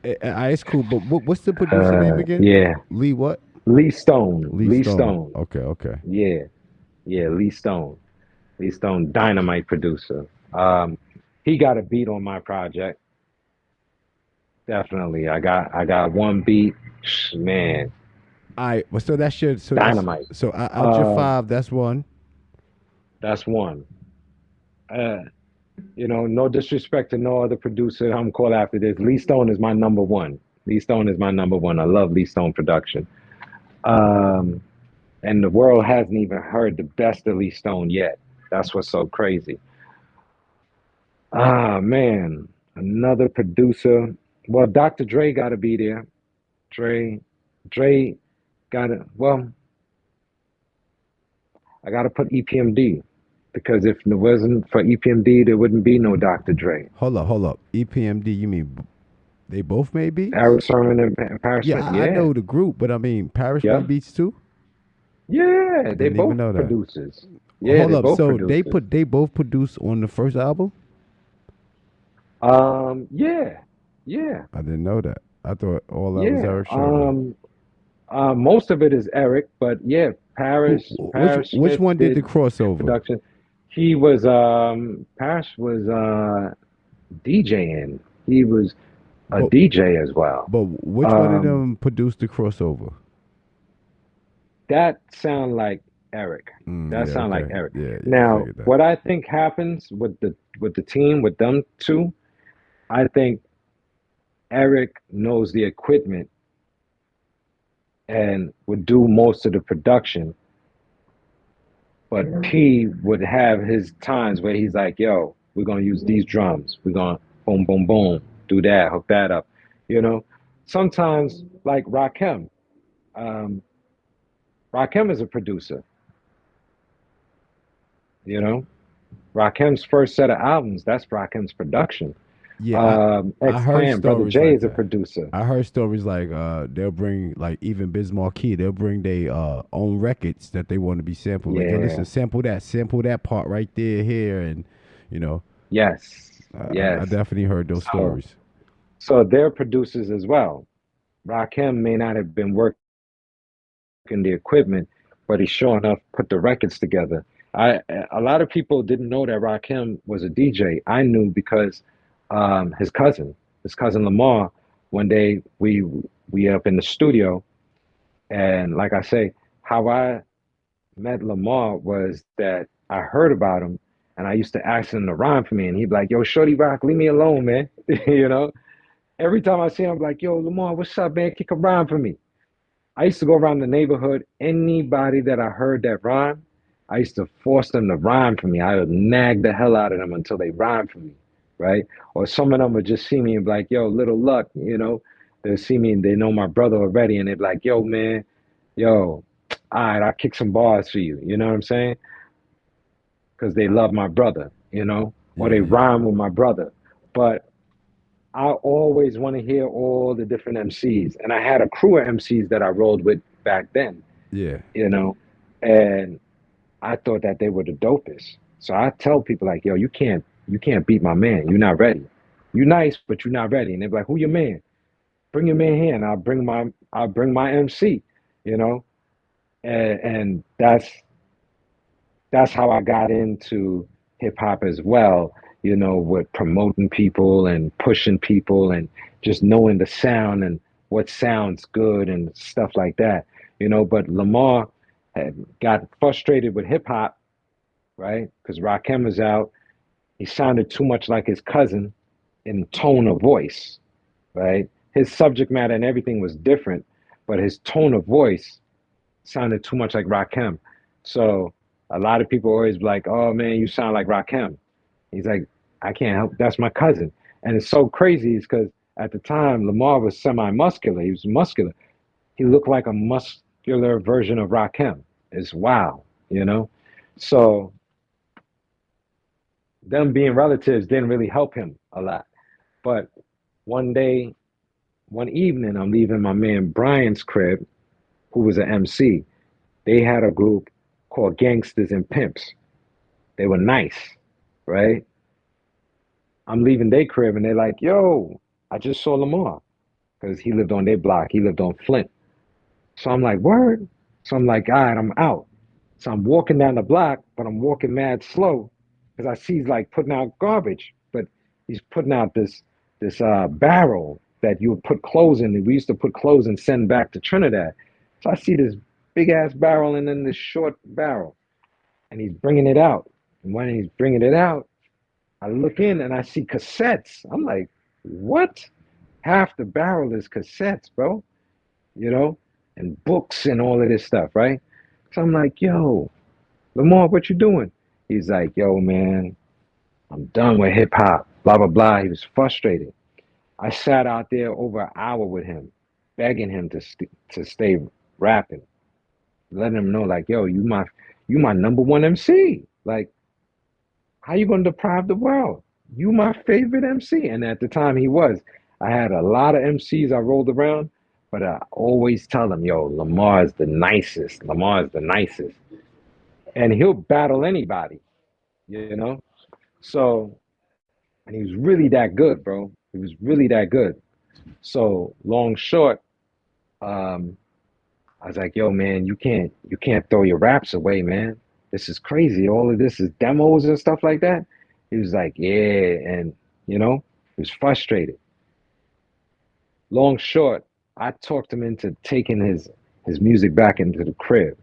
It's cool, but what's the producer name again? Yeah. Lee what? Lee Stone. Lee Lee Stone. Stone. Okay, okay. Yeah. Yeah. Lee Stone. Lee Stone. Dynamite producer. He got a beat on my project. Definitely. I got one beat. Man. All right, well, so that's your Dynamite. out your Um. five, that's one. That's one. Uh, no disrespect to no other producer I'm called after this. Lee Stone is my number one. Lee Stone is my number one. I love Lee Stone production. Um, and the world hasn't even heard the best of Lee Stone yet. That's what's so crazy. Ah, man. Another producer. Well, Dr. Dre got to be there. Dre, Dre got to, well, I got to put EPMD because if it wasn't for EPMD, there wouldn't be no Dr. Dre. Hold up. EPMD, you mean they both made beats? Eric Sermon and Paris Yeah, Smith. I Yeah. know the group, but I mean Parrish Yeah. made beats too? Yeah. They Didn't even both know that. producers. Yeah, Hold they up, both so producers. they both produced on the first album? Yeah. Yeah. I didn't know that. I thought all that was Yeah. Eric Sherman. Most of it is Eric, but yeah, Paris Which Smith one did the did crossover? production. He was Paris was DJing. He was a But DJ as well. but which one of Um, them produced the crossover? that sound like Eric. That Yeah, sound like okay. Eric. Yeah, I Now, figured that. what I think happens with the team with them two, I think Eric knows the equipment and would do most of the production, but P would have his times where he's like, "Yo, we're gonna use these drums. We're gonna boom, boom, boom, do that, hook that up." You know, sometimes like Rakim. Um, Rakim is a producer. You know, Rakim's first set of albums, that's Rakim's production. Yeah, I X heard Clan, Brother stories Jay like is a that. producer. I heard stories like they'll bring like even Biz Markie, they'll bring their own records that they want to be sampled. Like, yo, listen, Yeah. sample that part right there here, and you know, Yes. I Yes. definitely heard those So, stories. so they're producers as well. Rakim may not have been working the equipment, but he sure enough put the records together. I A lot of people didn't know that Rakim was a DJ. I knew because his cousin Lamar, one day we up in the studio, and like I say, how I met Lamar was that I heard about him, and I used to ask him to rhyme for me, and he'd be like, "Yo, Shorty Rock, leave me alone, man." you know. Every time I see him, I'm like, "Yo, Lamar, what's up, man? Kick a rhyme for me." I used to go around the neighborhood. Anybody that I heard that rhyme, I used to force them to rhyme for me. I would nag the hell out of them until they rhyme for me, right? Or some of them would just see me and be like, "Yo, Little Luck," They'll see me and they know my brother already, and they're like, "Yo, man, yo, all right, I'll kick some bars for you." You know what I'm saying? Because they love my brother, or Yeah, they yeah. rhyme with my brother. But I always want to hear all the different MCs. And I had a crew of MCs that I rolled with back then, Yeah. you know, and I thought that they were the dopest. So I tell people like, yo, you can't beat my man. You're not ready. You nice, but you're not ready. And they're like, who your man? Bring your man here and I'll bring my MC, you know? And that's how I got into hip hop as well, with promoting people and pushing people and just knowing the sound and what sounds good and stuff like that. But Lamar had got frustrated with hip hop, right? Because Rakim was out. He sounded too much like his cousin in tone of voice, right? His subject matter and everything was different, but his tone of voice sounded too much like Rakim. So a lot of people always be like, "Oh man, you sound like Rakim." He's like, "I can't help. That's my cousin." And it's so crazy, is because at the time Lamar was semi-muscular. He was muscular. He looked like a muscular version of Rakim. It's wow, you know. So them being relatives didn't really help him a lot. But one day, one evening, I'm leaving my man Brian's crib, who was an MC. They had a group called Gangsters and Pimps. They were nice, right? I'm leaving their crib and they're like, yo, I just saw Lamar because he lived on their block. He lived on Flint. So I'm like, word? So I'm like, all right, I'm out. So I'm walking down the block, but I'm walking mad slow because I see he's like putting out garbage, but he's putting out this barrel that you would put clothes in. We used to put clothes and send back to Trinidad. So I see this big ass barrel and then this short barrel, and he's bringing it out. And when he's bringing it out, I look in and I see cassettes. I'm like, what? Half the barrel is cassettes, bro, you know, and books and all of this stuff, right? So I'm like, yo, Lamar, what you doing? He's like, yo, man, I'm done with hip hop, blah, blah, blah. He was frustrated. I sat out there over an hour with him, begging him to stay rapping, letting him know, like, yo, you my number one MC. Like, how you gonna deprive the world? You my favorite MC. And at the time he was. I had a lot of MCs I rolled around, but I always tell them, yo, Lamar is the nicest. Lamar is the nicest. And he'll battle anybody, you know? So, and he was really that good, bro. He was really that good. So long short, um, I was like, yo, man, you can't throw your raps away, man. This is crazy. All of this is demos and stuff like that. He was like, yeah, and he was frustrated. Long short, I talked him into taking his music back into the crib.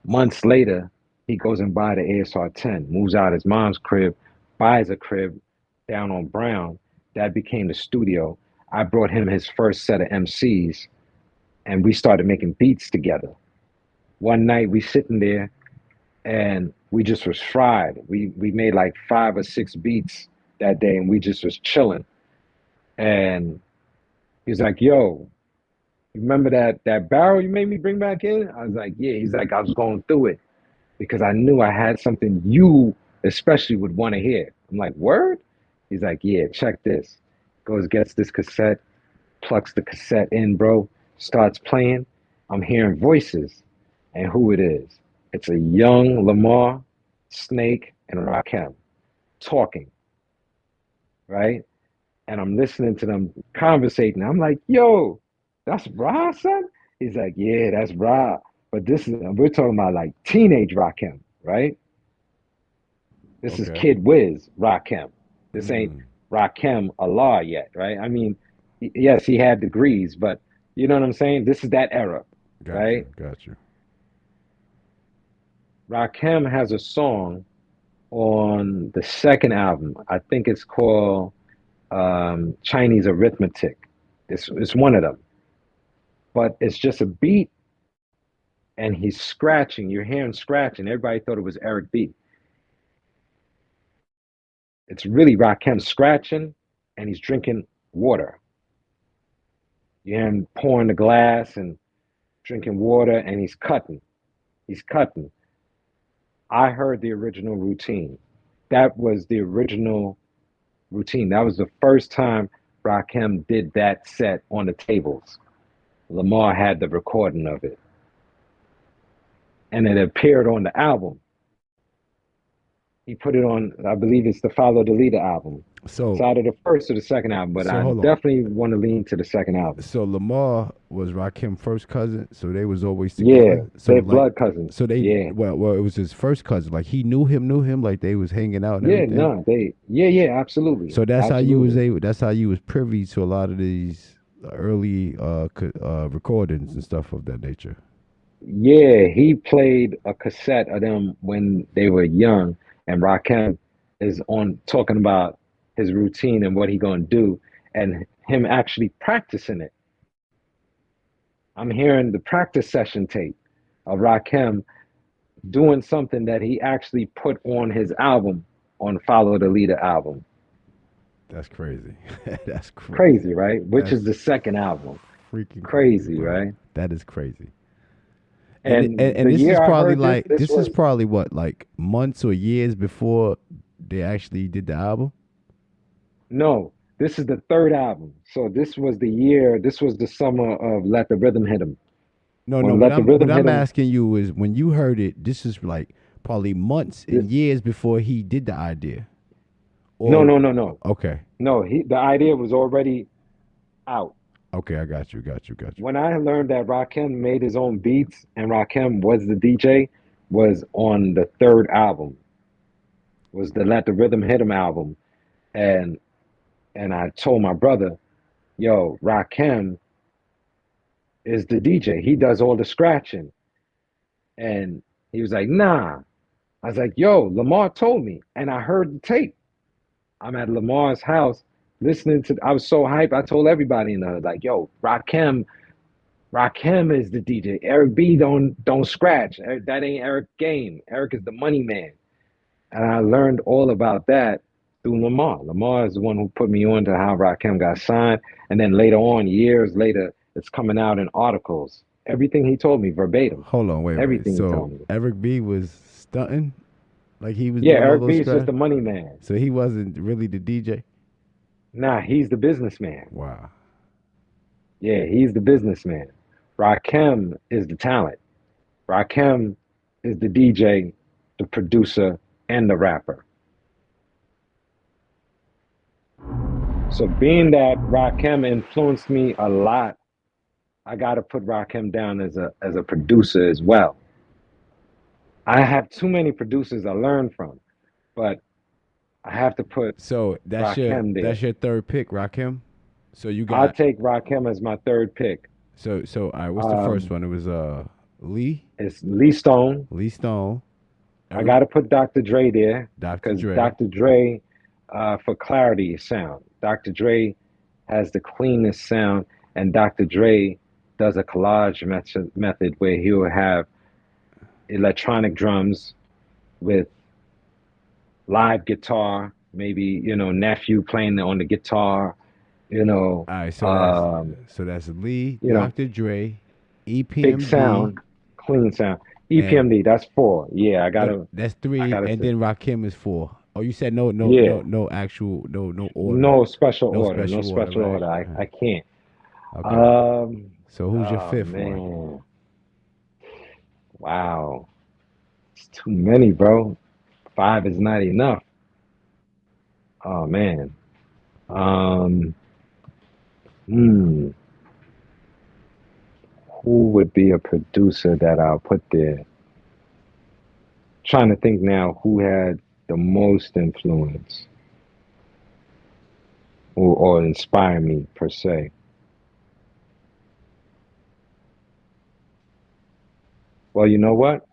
Months later, he goes and buy the ASR 10, moves out his mom's crib, buys a crib down on Brown. That became the studio. I brought him his first set of MCs, and we started making beats together. One night we sitting there and we just was fried. We made like 5 or 6 beats that day and we just was chilling. And he's like, yo, you remember that barrel you made me bring back in? I was like, yeah. He's like, I was going through it because I knew I had something you especially would want to hear. I'm like, word? He's like, yeah, check this. Goes, gets this cassette, plugs the cassette in, bro, starts playing. I'm hearing voices. And who it is? It's a young Lamar, Snake, and Rakim talking, right? And I'm listening to them conversating. I'm like, yo, that's Ra, son? He's like, yeah, that's Ra. But we're talking about like teenage Rakim, right? This is Okay. Kid Wiz Rakim. This ain't Mm. Rakim Allah yet, right? I mean, yes, he had degrees, but you know what I'm saying? This is that era, Got you. right? Got you. Rakim has a song on the second album. I think it's called Chinese Arithmetic. It's one of them, but it's just a beat, and he's scratching. You're hearing scratching. Everybody thought it was Eric B. It's really Rakim scratching, and he's drinking water. You hear him pouring the glass and drinking water, and he's cutting. He's cutting. I heard the original routine. That was the original routine. That was the first time Rakim did that set on the tables. Lamar had the recording of it, and it appeared on the album. He put it on, I believe it's the Follow the Leader album. It's So either the first or the second album, but so I hold on. definitely want to lean to the second album. So Lamar was Rakim's first cousin, so they was always Yeah, together. So they're like, blood cousins. so they Yeah, well, it was his first cousin. Like he knew him, like they was hanging out and yeah, everything. no, yeah, absolutely, So that's how you was absolutely. able. That's how you was privy to a lot of these early recordings and stuff of that nature. Yeah, he played a cassette of them when they were young, and Rakim is on talking about his routine and what he gonna do, and him actually practicing it. I'm hearing the practice session tape of Rakim doing something that he actually put on his album, on Follow the Leader album. That's crazy. That's crazy. Crazy, right? Which is That's the second album. freaking crazy, Crazy, bro. right? That is crazy. And And the this is year I probably heard this, like this this is was probably what like months or years before they actually did the album. no, this is the third album. So this was the year, this was the summer of Let the Rhythm Hit 'Em. No, no. When Let the What Rhythm Hit I'm 'Em, asking you is when you heard it. This is like probably months th- and years before he did the idea. no, Or no, no, no. okay, No, the idea was already out. okay. I got you. Got you. Got you. When I learned that Rakim made his own beats and Rakim was the DJ, was on the third album, was the Let the Rhythm Hit 'Em album. And and I told my brother, yo, Rakim is the DJ. He does all the scratching. And he was like, nah. I was like, yo, Lamar told me. And I heard the tape. I'm at Lamar's house listening to, I was so hyped. I told everybody in the hood, like, yo, Rakim is the DJ. Eric B don't scratch. That ain't Eric game. Eric is the money man. And I learned all about that through Lamar. Lamar is the one who put me on to how Rakim got signed. And then later on, years later, it's coming out in articles. Everything he told me verbatim. Hold on. Wait. Everything he So told me. Eric B was stunting, like he was Yeah, doing all Eric those B is just scratch. the money man. So he wasn't really the DJ. Nah, he's the businessman. Wow. Yeah, he's the businessman. Rakim is the talent. Rakim is the DJ, the producer, and the rapper. So being that Rakim influenced me a lot, I gotta put Rakim down as a producer as well. I have too many producers I learn from, but I have to put So Rakim there. that's your third pick, Rakim. So you I'll got take Rakim as my third pick. so all right. What's the first Um, one? It was Lee it's Lee Stone. Lee Stone, I Eric, got to put Dr. Dre there Dr. because Dre. Dr. Dre, for clarity of sound, Dr. Dre has the cleanest sound, and Dr. Dre does a collage method where he'll have electronic drums with live guitar, maybe, nephew playing on the guitar, you know, All right, um, so that's Lee, you know, Dr. Dre, big EPMD, sound, clean sound. and EPMD, that's four. Yeah, that's I three, gotta and say, then Rakim is four. Oh, you said yeah. no actual, no order, No special no order. No special order, special right? order. I can't. Okay. Um. So who's your Oh fifth one? man. Wow. It's too many, bro. Five is not enough. Oh man. Um. Hmm. Who would be a producer that I'll put there? Trying to think now. Who had the most influence or inspire me per se? Well, you know what?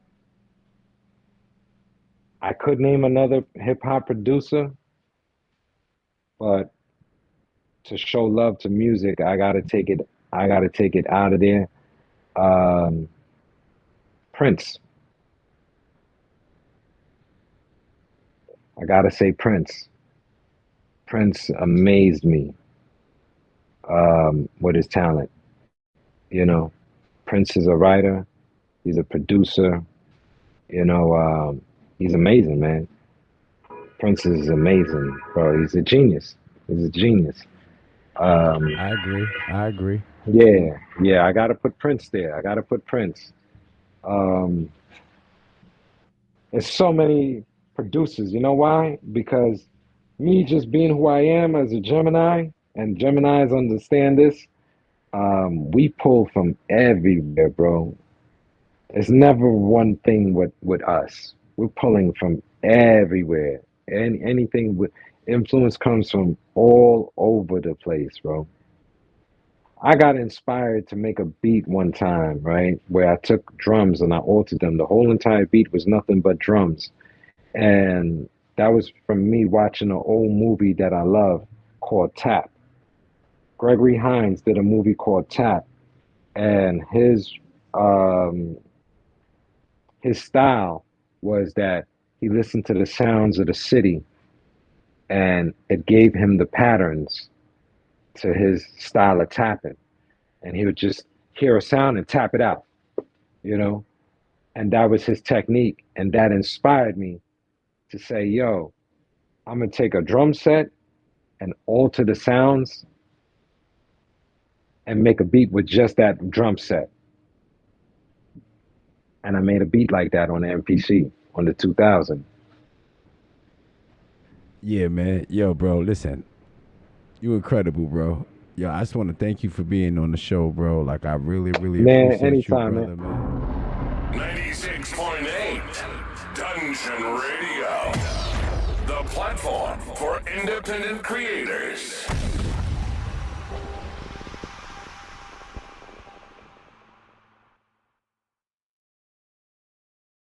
I could name another hip hop producer, but to show love to music, I gotta take it. I gotta take it out of there. Um, Prince. I gotta say Prince. Prince amazed me with his talent. You know, Prince is a writer. He's a producer. You know, he's amazing, man. Prince is amazing, bro. He's a genius. He's a genius. Um, I agree. I agree. yeah, yeah. I gotta put Prince there. I gotta put Prince. Um, there's so many producers. You know why? Because me just being who I am as a Gemini, and Geminis understand this. We pull from everywhere, bro. It's never one thing with us. We're pulling from everywhere. And anything with influence comes from all over the place, bro. I got inspired to make a beat one time, right? Where I took drums and I altered them. The whole entire beat was nothing but drums. And that was from me watching an old movie that I love called Tap. Gregory Hines did a movie called Tap, and um, his style was that he listened to the sounds of the city and it gave him the patterns to his style of tapping. And he would just hear a sound and tap it out, you know? And that was his technique. And that inspired me to say, yo, I'm gonna take a drum set and alter the sounds and make a beat with just that drum set. And I made a beat like that on the MPC on the 2000. Yeah, man. Yo, bro, listen. You incredible, bro. Yo, I just want to thank you for being on the show, bro. Like, I really, really Man, appreciate you, anytime, man. brother, man. 96.8 Dungeon Radio. The platform for independent creators.